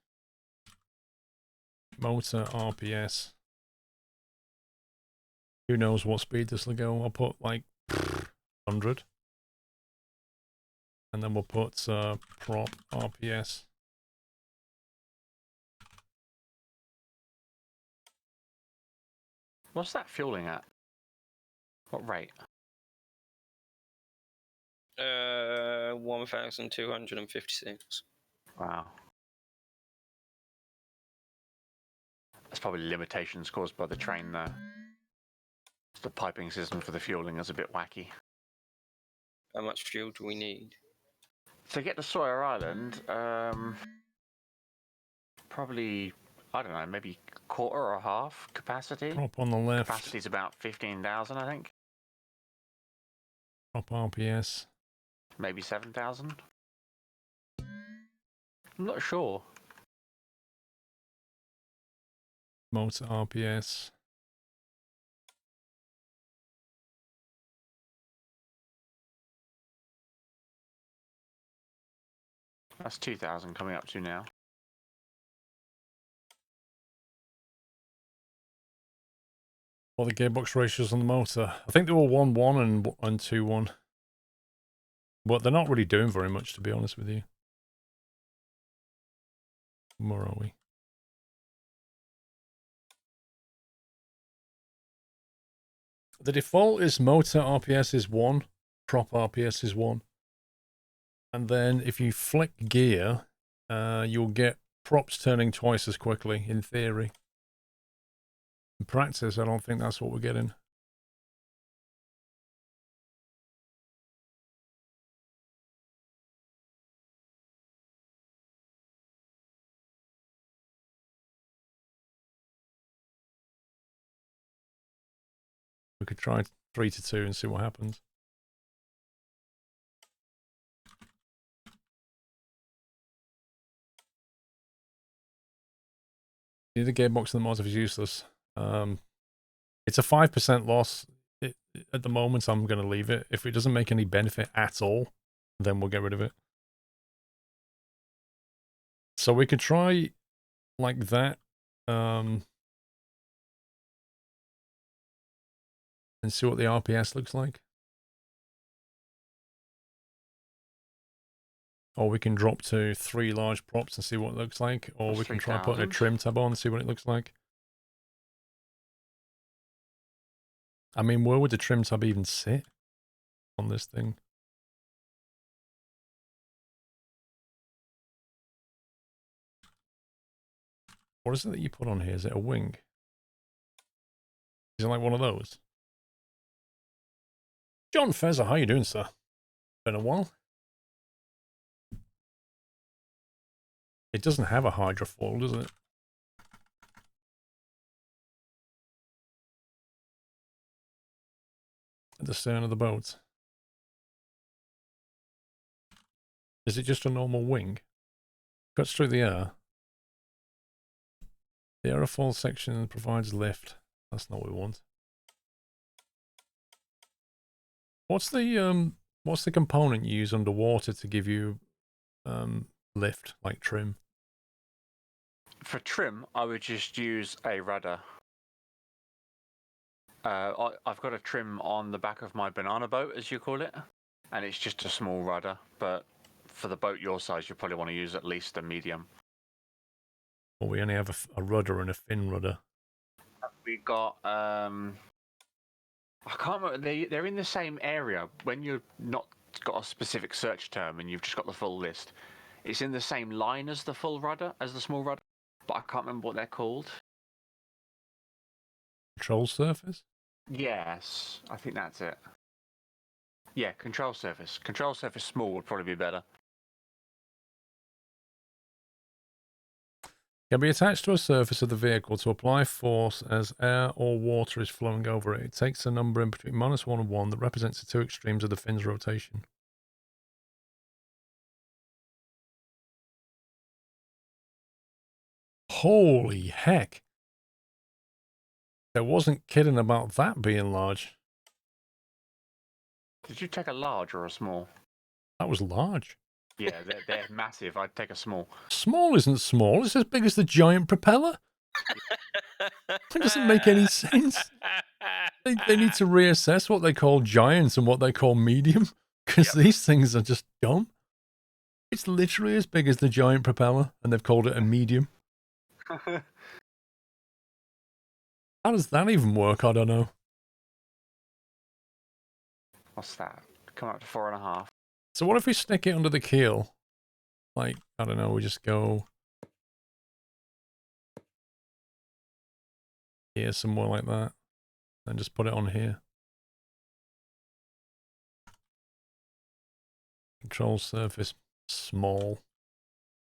Motor RPS. Who knows what speed this will go? I'll put like 100. And then we'll put prop RPS. What's that fueling at? What rate? 1,256. Wow. That's probably limitations caused by the train there. The piping system for the fueling is a bit wacky. How much fuel do we need? To get to Sawyer Island, probably, I don't know, maybe quarter or half capacity. Prop on the left. Capacity's about 15,000, I think. Prop RPS. Maybe 7,000. I'm not sure. Motor RPS. That's 2,000 coming up to now. What are the gearbox ratios on the motor? I think they were 1-1 and 2-1. But they're not really doing very much, to be honest with you. Where are we? The default is motor RPS is 1, prop RPS is 1. And then if you flick gear, you'll get props turning twice as quickly, in theory. In practice, I don't think that's what we're getting. We could try 3 to 2 and see what happens. The gearbox and the motor is useless. It's a 5% loss. At the moment, I'm going to leave it. If it doesn't make any benefit at all, then we'll get rid of it. So we could try like that. And see what the RPS looks like. Or we can drop to 3 large props and see what it looks like. Or That's we can try putting a 3,000. trim tab on and see what it looks like. I mean, where would the trim tab even sit on this thing? What is it that you put on here? Is it a wing? Is it like one of those? John Fezzer, how you doing, sir? Been a while. It doesn't have a hydrofoil, does it? At the stern of the boat. Is it just a normal wing? Cuts through the air. The aerofoil section provides lift. That's not what we want. What's the component you use underwater to give you lift, like trim? For trim, I would just use a rudder. I've got a trim on the back of my banana boat, as you call it, and it's just a small rudder. But for the boat your size, you probably want to use at least a medium. Well, we only have a rudder and a fin rudder. We got I can't remember. They're in the same area. When you're not got a specific search term and you've just got the full list, it's in the same line as the full rudder, as the small rudder, but I can't remember what they're called. Control surface? Yes, I think that's it. Yeah, control surface. Control surface small would probably be better. Can be attached to a surface of the vehicle to apply force as air or water is flowing over it. It takes a number in between -1 and 1 that represents the 2 extremes of the fin's rotation. Holy heck. I wasn't kidding about that being large. Did you take a large or a small? That was large. Yeah, they're massive. I'd take a small. Small isn't small. It's as big as the giant propeller. That doesn't make any sense. They need to reassess what they call giants and what they call medium, because these things are just dumb. It's literally as big as the giant propeller, and they've called it a medium. How does that even work? I don't know. What's that? Come up to 4.5. So what if we stick it under the keel? Like, I don't know, we just go here somewhere like that, and just put it on here. Control surface, small.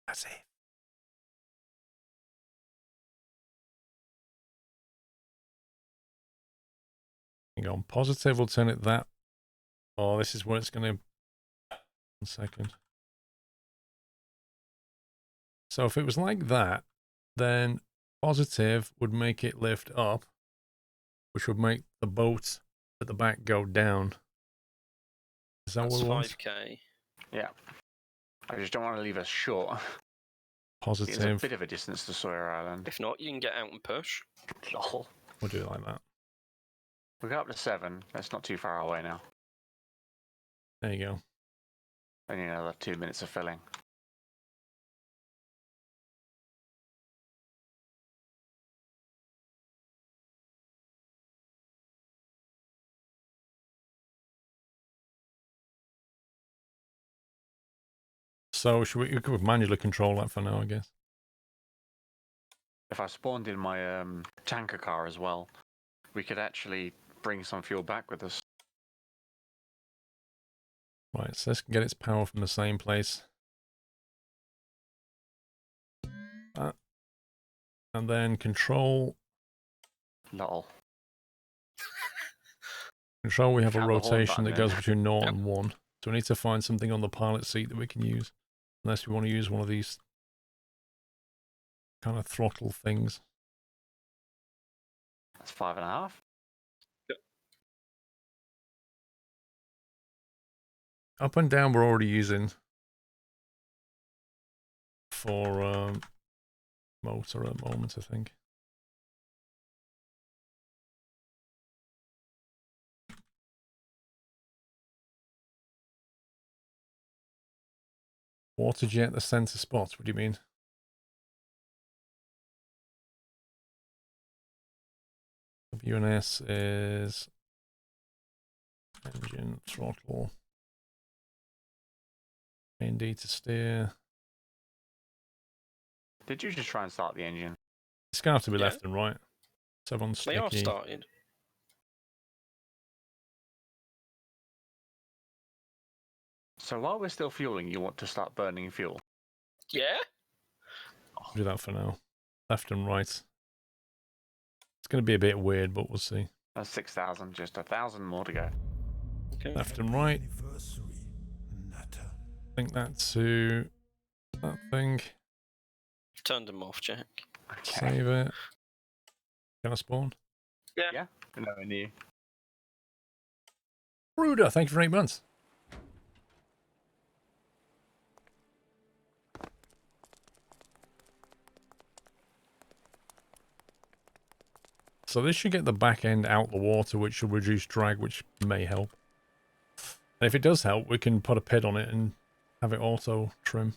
That's it. Hang on, positive, we'll turn it that. Oh, this is where it's going to... 1 second. So if it was like that, then positive would make it lift up, which would make the boat at the back go down. Is that That's what we want? 5k. Yeah. I just don't want to leave us short. It's a Positive. bit of a distance to Sawyer Island. If not, you can get out and push. Lol. We'll do it like that. We got up to 7. That's not too far away now. There you go. Only another 2 minutes of filling. So should we could manually control that for now, I guess. If I spawned in my tanker car as well, we could actually bring some fuel back with us. Right, so this can get its power from the same place. And then control. Lol. Control, we have a Count the horn rotation button that then. goes between 0 and 1. So we need to find something on the pilot seat that we can use. Unless we want to use one of these kind of throttle things. That's 5.5. Up and down we're already using for motor at the moment, I think. Water jet, the center spot, what do you mean? WNS is engine, throttle, A&D to steer. Did you just try and start the engine? It's going to have to be Yeah. left and right. So on They are sticky. started. So while we're still fueling, you want to start burning fuel? Yeah? I'll do that for now. Left and right. It's going to be a bit weird, but we'll see. That's 6,000, just 1,000 more to go. Okay. Left and right. Anniversary. Nutter. Link that to that thing. Turned them off, Jack. Okay. Save it. Can I spawn? Yeah, nowhere near. Ruder, thank you for 8 months. So this should get the back end out the water, which will reduce drag, which may help. And if it does help, we can put a pid on it and have it auto trim.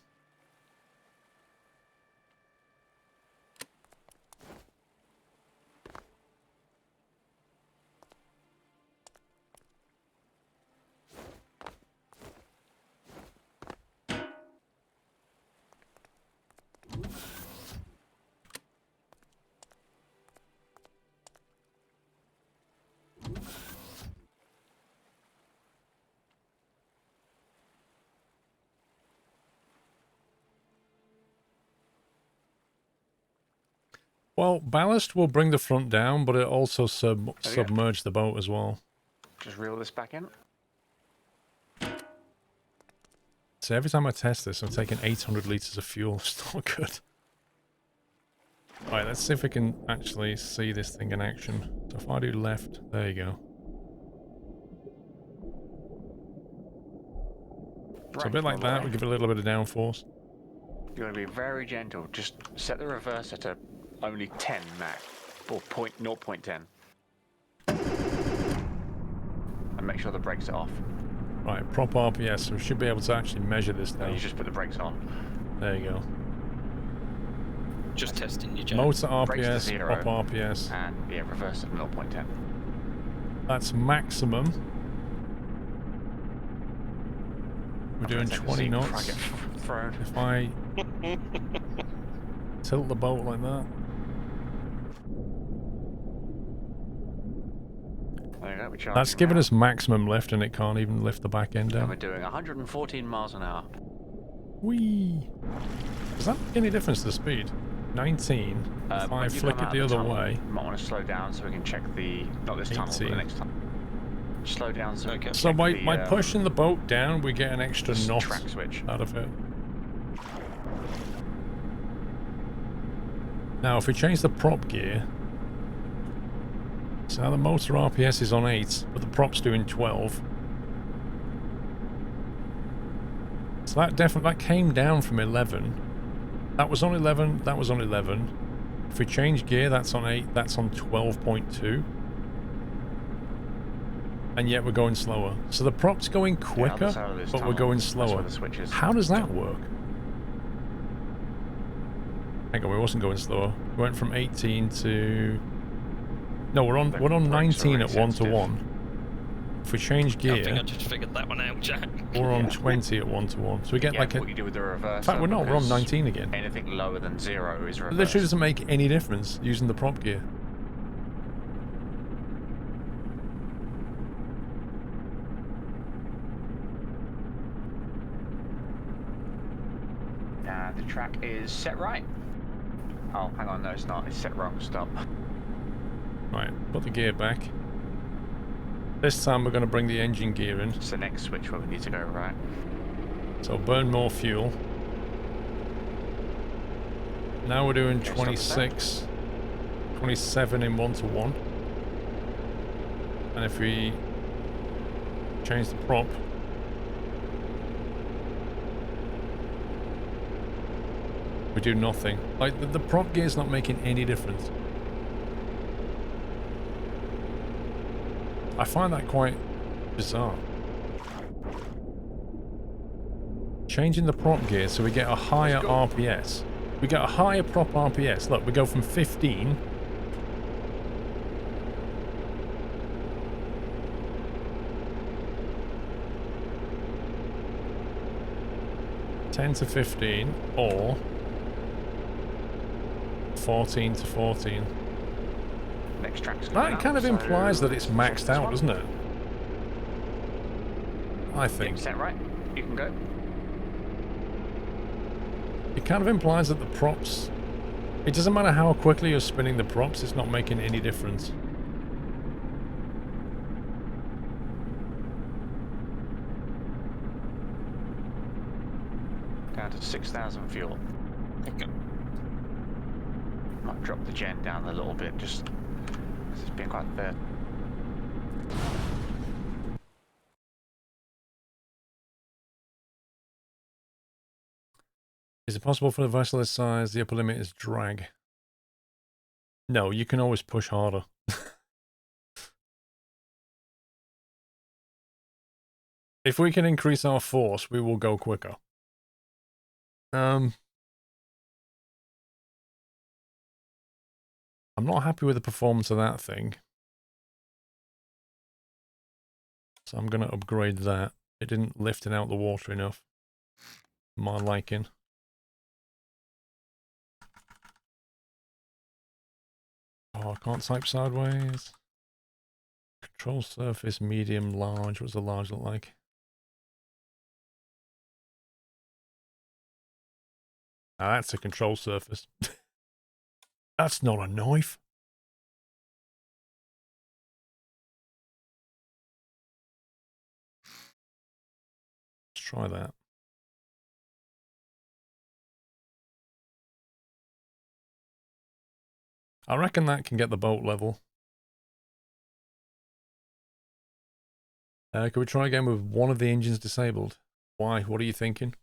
Well, ballast will bring the front down, but it also submerge the boat as well. Just reel this back in. So every time I test this, I'm taking 800 litres of fuel. It's not good. Right, let's see if we can actually see this thing in action. So if I do left, there you go. So a bit like that, we give it a little bit of downforce. You're going to be very gentle. Just set the reverser to only 10 max, or 0.10. And make sure the brakes are off. Right, prop RPS, so we should be able to actually measure this now. And you just put the brakes on. There you go. Just testing you, Jack. Motor Brakes to RPS, 0. prop RPS. And yeah, reverse at 0.10. That's maximum. We're doing Take a 20 seat before I knots. get thrown. If I tilt the boat like that. There you go, we're charging That's giving now. us maximum lift and it can't even lift the back end And we're down. doing 114 miles an hour. Whee! Does that make any difference to the speed? 19. If I When you flick come it out the of other tunnel, way. You might want to slow down so we can check the, not this tunnel, but 18. the next tunnel. Slow down so we can So check by the, pushing the boat down, we get an extra the knot track switch. out of it. Now, if we change the prop gear, so now the motor RPS is on 8, but the prop's doing 12. So that came down from 11. That was on 11, that was on 11. If we change gear, that's on 8, that's on 12.2. And yet we're going slower. So the prop's going quicker, but we're going slower. How does that work? Hang on, we wasn't going slower. We went from 18 to... No, we're on 19 at 1 to 1. If we change I gear, think I just figured that one out, Jack. we're on 20 at 1 to 1. So we get Yeah, like a... what you do with the reverse. In fact, we're not. We're on 19 again. Anything lower than 0 is It reverse. literally doesn't make any difference using the prop gear. And the track is set right. Oh, hang on, no, it's not. It's set wrong. Stop. Right, put the gear back. This time we're going to bring the engine gear in. It's the next switch where we need to go right. So burn more fuel. Now we're doing Okay, stop 26, 27 in 1 to 1. And if we change the prop, we do nothing. Like, the prop gear's not making any difference. I find that quite bizarre. Changing the prop gear so we get a higher RPS. We get a higher prop RPS. Look, we go from 15 10 to 15 or 14 to 14. Next track's That kind of implies that it's maxed out, doesn't it? I think. Set right. You can go. It kind of implies that the props... It doesn't matter how quickly you're spinning the props, it's not making any difference. Down to 6,000 fuel. Okay. Might drop the gen down a little bit, just... It's been quite fair. Is it possible for the vessel this size, the upper limit is drag? No, you can always push harder. If we can increase our force, we will go quicker. I'm not happy with the performance of that thing. So I'm going to upgrade that. It didn't lift it out the water enough. My liking. Oh, I can't type sideways. Control surface, medium, large. What does the large look like? Ah, that's a control surface. That's not a knife. Let's try that. I reckon that can get the boat level. Can we try again with one of the engines disabled? Why? What are you thinking?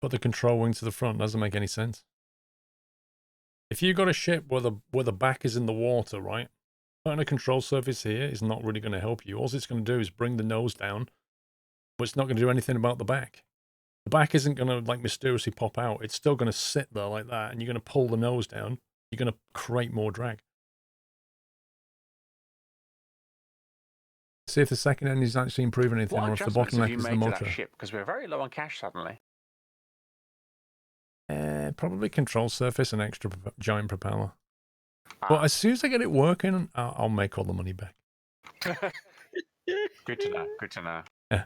Put the control wing to the front. Doesn't make any sense. If you've got a ship where the back is in the water, right? Putting a control surface here is not really going to help you. All it's going to do is bring the nose down, but it's not going to do anything about the back. The back isn't going to like mysteriously pop out. It's still going to sit there like that, and you're going to pull the nose down. You're going to create more drag. See if the second engine is actually improving anything, or if the bottleneck is the motor. Because we're very low on cash suddenly. Probably control surface and extra giant propeller. But as soon as I get it working, I'll make all the money back. Good to know. Good to know. Yeah.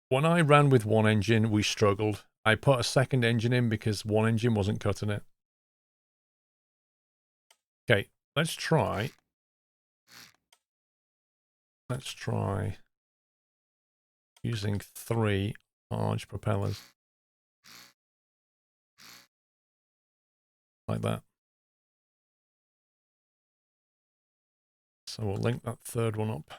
When I ran with one engine, we struggled. I put a second engine in because one engine wasn't cutting it. Okay, let's try. Let's try using 3 large propellers. Like that. So we'll link that third one up.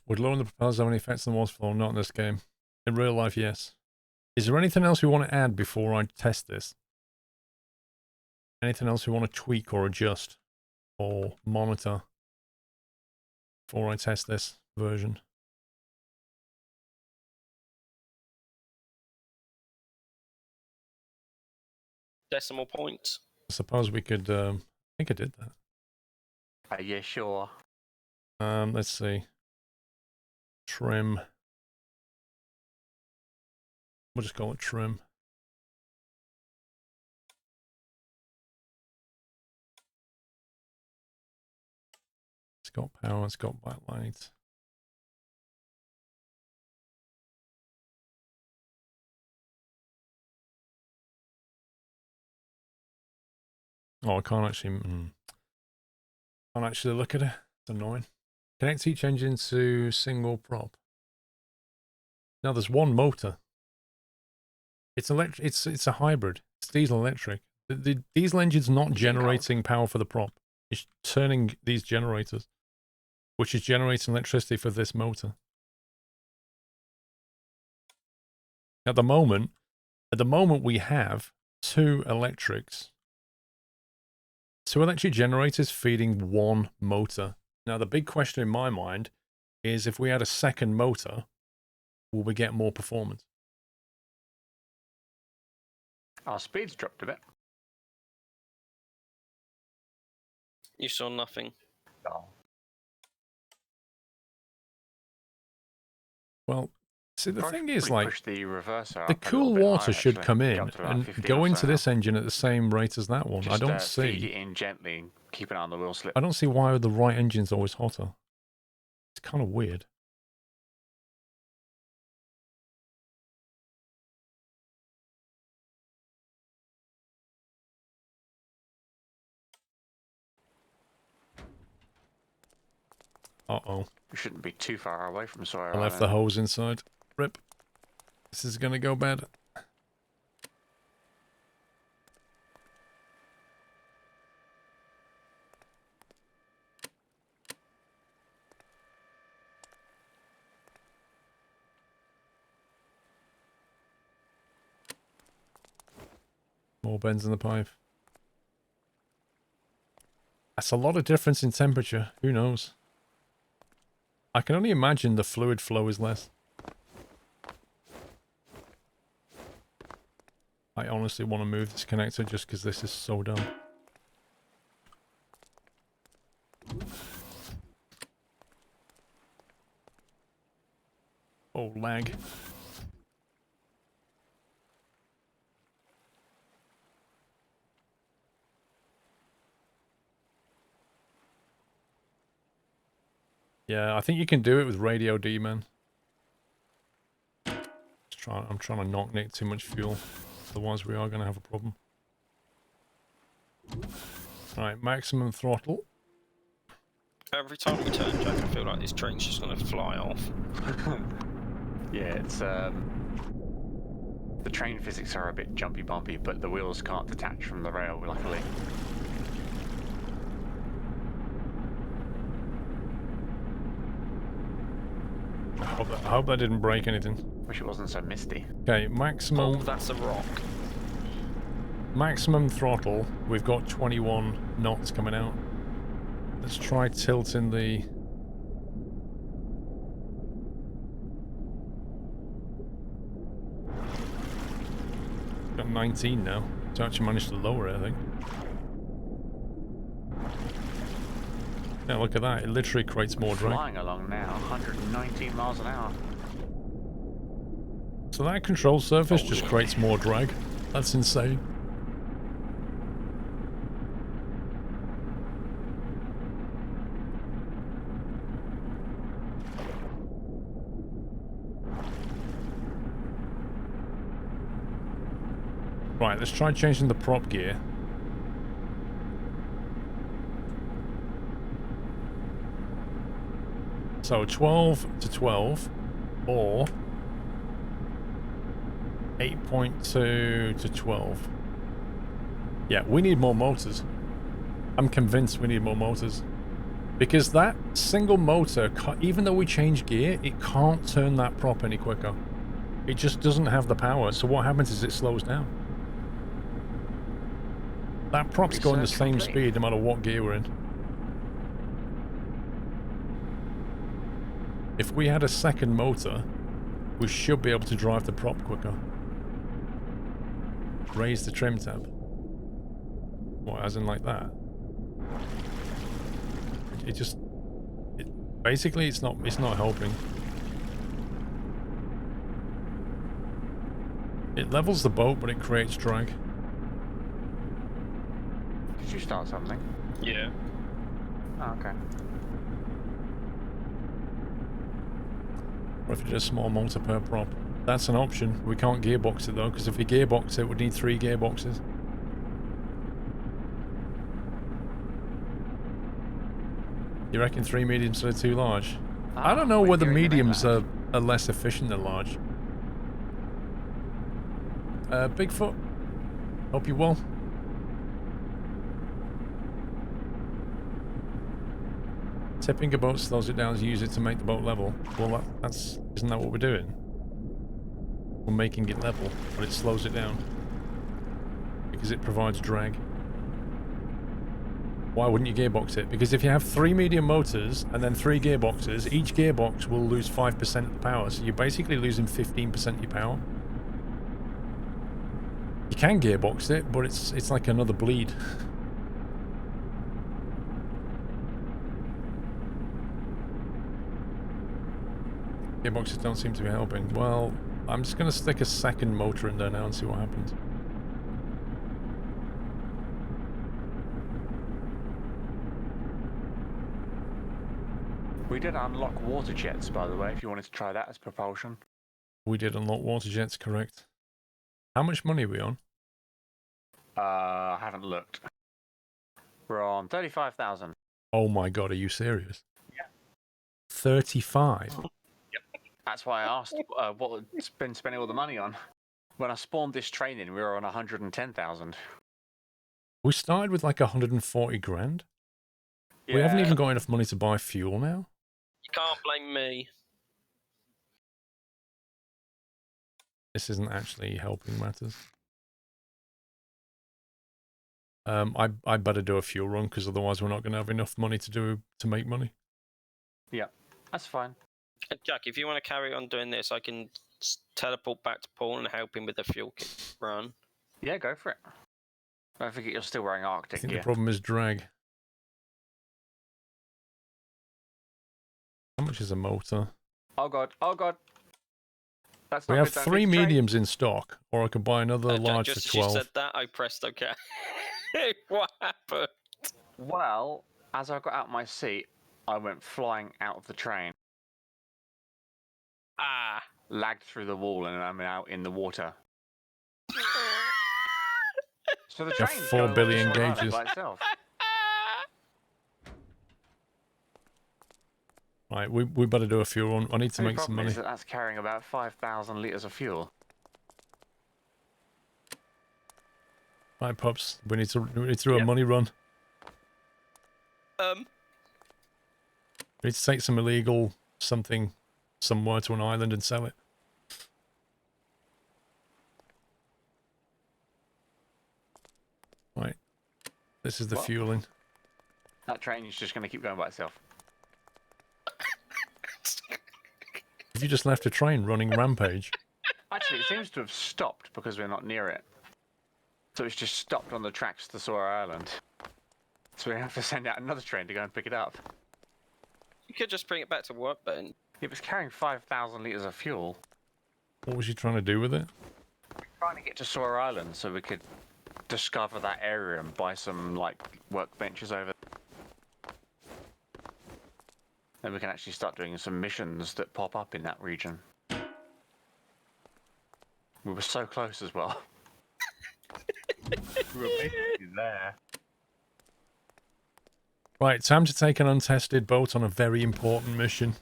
Would lowering the propellers have any effects on the waterfall? Not in this game. In real life, yes. Is there anything else we want to add before I test this? Anything else we want to tweak or adjust or monitor before I test this version? Decimal points. I suppose we could, I think I did that. Are you sure? Let's see. Trim. We'll just call it trim. It's got power, it's got backlight. Oh, I can't actually look at it. It's annoying. Connect each engine to single prop. Now there's one motor. It's electric. It's a hybrid. It's diesel electric. The diesel engine's not generating power for the prop. It's turning these generators, which is generating electricity for this motor. At the moment we have two electric generators feeding one motor. Now the big question in my mind is if we add a second motor, will we get more performance? Our speed's dropped a bit. You saw nothing. No. Well, see, the thing is, like, push the reverser the up a cool little bit water higher, should actually. come Get in up to about and 15 go or into so this now. engine at the same rate as that one. Just, I don't feed see. it in gently and keep it on the wheel slip. I don't see why the right engine's always hotter. It's kind of weird. Uh-oh. We shouldn't be too far away from Sawyer I left the hose inside. Rip. This is going to go bad. More bends in the pipe. That's a lot of difference in temperature. Who knows? I can only imagine the fluid flow is less. I honestly want to move this connector just because this is so dumb. Oh, lag. Yeah, I think you can do it with Radio D, man. I'm trying to not nick too much fuel. Otherwise, we are going to have a problem. Alright, maximum throttle. Every time we turn, Jack, I feel like this train's just going to fly off. Yeah, it's the train physics are a bit jumpy bumpy, but the wheels can't detach from the rail, luckily. I hope that didn't break anything. Wish it wasn't so misty. Okay, maximum. Oh, that's a rock. Maximum throttle. We've got 21 knots coming out. Let's try tilting the. Got 19 now. So I actually managed to lower it, I think. Yeah, look at that. It literally creates more drag. Flying along now, 119 miles an hour. So that control surface just creates more drag. That's insane. Right, let's try changing the prop gear. So 12 to 12 or 8.2 to 12. Yeah, we need more motors. I'm convinced we need more motors. Because that single motor, even though we change gear, it can't turn that prop any quicker. It just doesn't have the power. So what happens is it slows down. That prop's going the same speed no matter what gear we're in. If we had a second motor, we should be able to drive the prop quicker. Raise the trim tab. What, as in like that? basically it's not helping. It levels the boat, but it creates drag. Did you start something? Yeah. Oh, okay. Or if you did a small motor per prop. That's an option. We can't gearbox it though, because if we gearbox it, we'd need 3 gearboxes. You reckon 3 mediums are too large? I don't know whether mediums are less efficient than large. Bigfoot, hope you're well. Tipping a boat slows it down to use it to make the boat level. Well, isn't that what we're doing? We're making it level, but it slows it down. Because it provides drag. Why wouldn't you gearbox it? Because if you have 3 medium motors and then 3 gearboxes, each gearbox will lose 5% of the power, so you're basically losing 15% of your power. You can gearbox it, but it's like another bleed. Gearboxes don't seem to be helping. Well, I'm just going to stick a second motor in there now and see what happens. We did unlock water jets, by the way, if you wanted to try that as propulsion. We did unlock water jets, correct. How much money are we on? I haven't looked. We're on 35,000. Oh my god, are you serious? Yeah. 35? That's why I asked what it's been spending all the money on. When I spawned this train in, we were on 110,000. We started with like 140 grand? Yeah. We haven't even got enough money to buy fuel now? You can't blame me. This isn't actually helping matters. I better do a fuel run, because otherwise we're not going to have enough money to make money. Yeah, that's fine. Jack, if you want to carry on doing this, I can teleport back to Paul and help him with the fuel kit run. Yeah, go for it. Don't forget you're still wearing I Arctic think gear. the problem is drag. How much is a motor? Oh god, oh god. That's We not have good, don't 3 beat the train. mediums in stock, or I could buy another Jack, large just for as you 12. said that, I pressed OK. What happened? Well, as I got out my seat, I went flying out of the train, Ah. lagged through the wall, and I'm now in the water. So the You have train's 4 going billion on gauges. by itself. Right, we better do a fuel run. I need to The make some problem money. is that that's carrying about 5,000 litres of fuel. Right, pups. We need to do a money run. We need to take some illegal something somewhere to an island and sell it. Right. This is the What? fueling. That train is just going to keep going by itself. Have you just left a train running rampage? Actually, it seems to have stopped because we're not near it. So it's just stopped on the tracks to Sora Island. So we have to send out another train to go and pick it up. You could just bring it back to Workbench. It was carrying 5,000 litres of fuel. What was you trying to do with it? Trying to get to Sora Island so we could discover that area and buy some, like, workbenches over there. Then we can actually start doing some missions that pop up in that region. We were so close as well. We were basically there. Right, time to take an untested boat on a very important mission.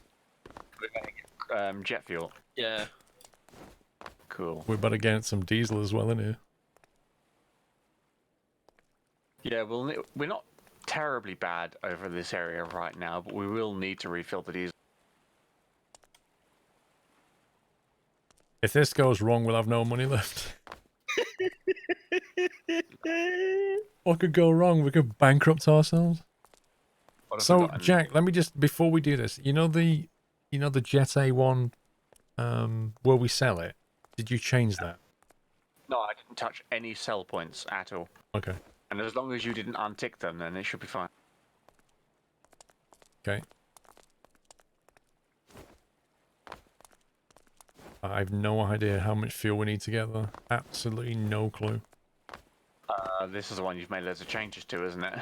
We're going to get jet fuel. Yeah. Cool. We better get some diesel as well in here. Yeah, we're not terribly bad over this area right now, but we will need to refill the diesel. If this goes wrong, we'll have no money left. What could go wrong? We could bankrupt ourselves. What have we So, got in- Jack, let me just, before we do this, you know the Jet A1 where we sell it? Did you change that? No, I didn't touch any sell points at all. Okay. And as long as you didn't untick them, then it should be fine. Okay. I have no idea how much fuel we need to get there. Absolutely no clue. This is the one you've made loads of changes to, isn't it?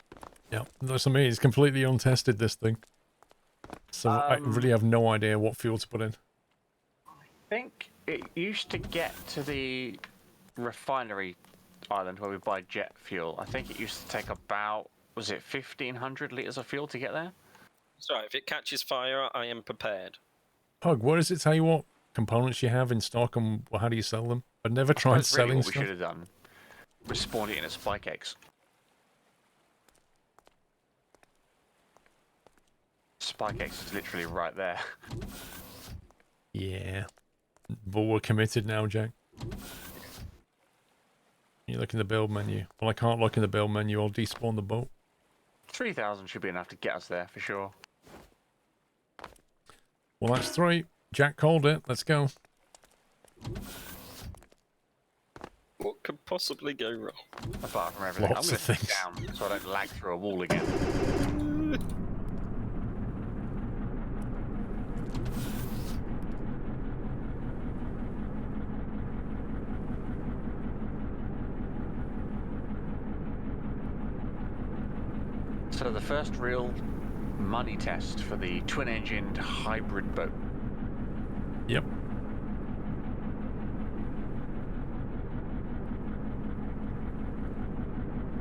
Yeah, that's what I mean. It's completely untested, this thing. So I really have no idea what fuel to put in. I think it used to get to the refinery island where we buy jet fuel. I think it used to take about, was it 1,500 litres of fuel to get there? So if it catches fire, I am prepared. Pug, what does it tell you what components you have in stock and how do you sell them? I've never tried That's really selling what we stuff. should have done. We spawned it in a spike eggs. Spike eggs is literally right there. Yeah. But we're committed now, Jack. You look in the build menu. Well, I can't look in the build menu. I'll despawn the boat. 3,000 should be enough to get us there for sure. Well, that's 3. Jack called it. Let's go. What could possibly go wrong? Apart from everything. Lots I'm of going to things. sit down so I don't lag through a wall again. So the first real money test for the twin-engined hybrid boat. Yep.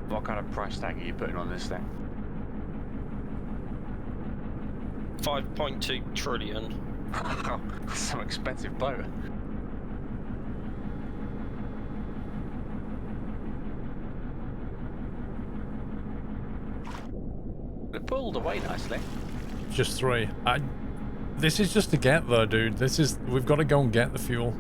What kind of price tag are you putting on this thing? 5.2 trillion. Some expensive boat. It pulled away nicely. Just 3. This is just to get there, dude. We've got to go and get the fuel.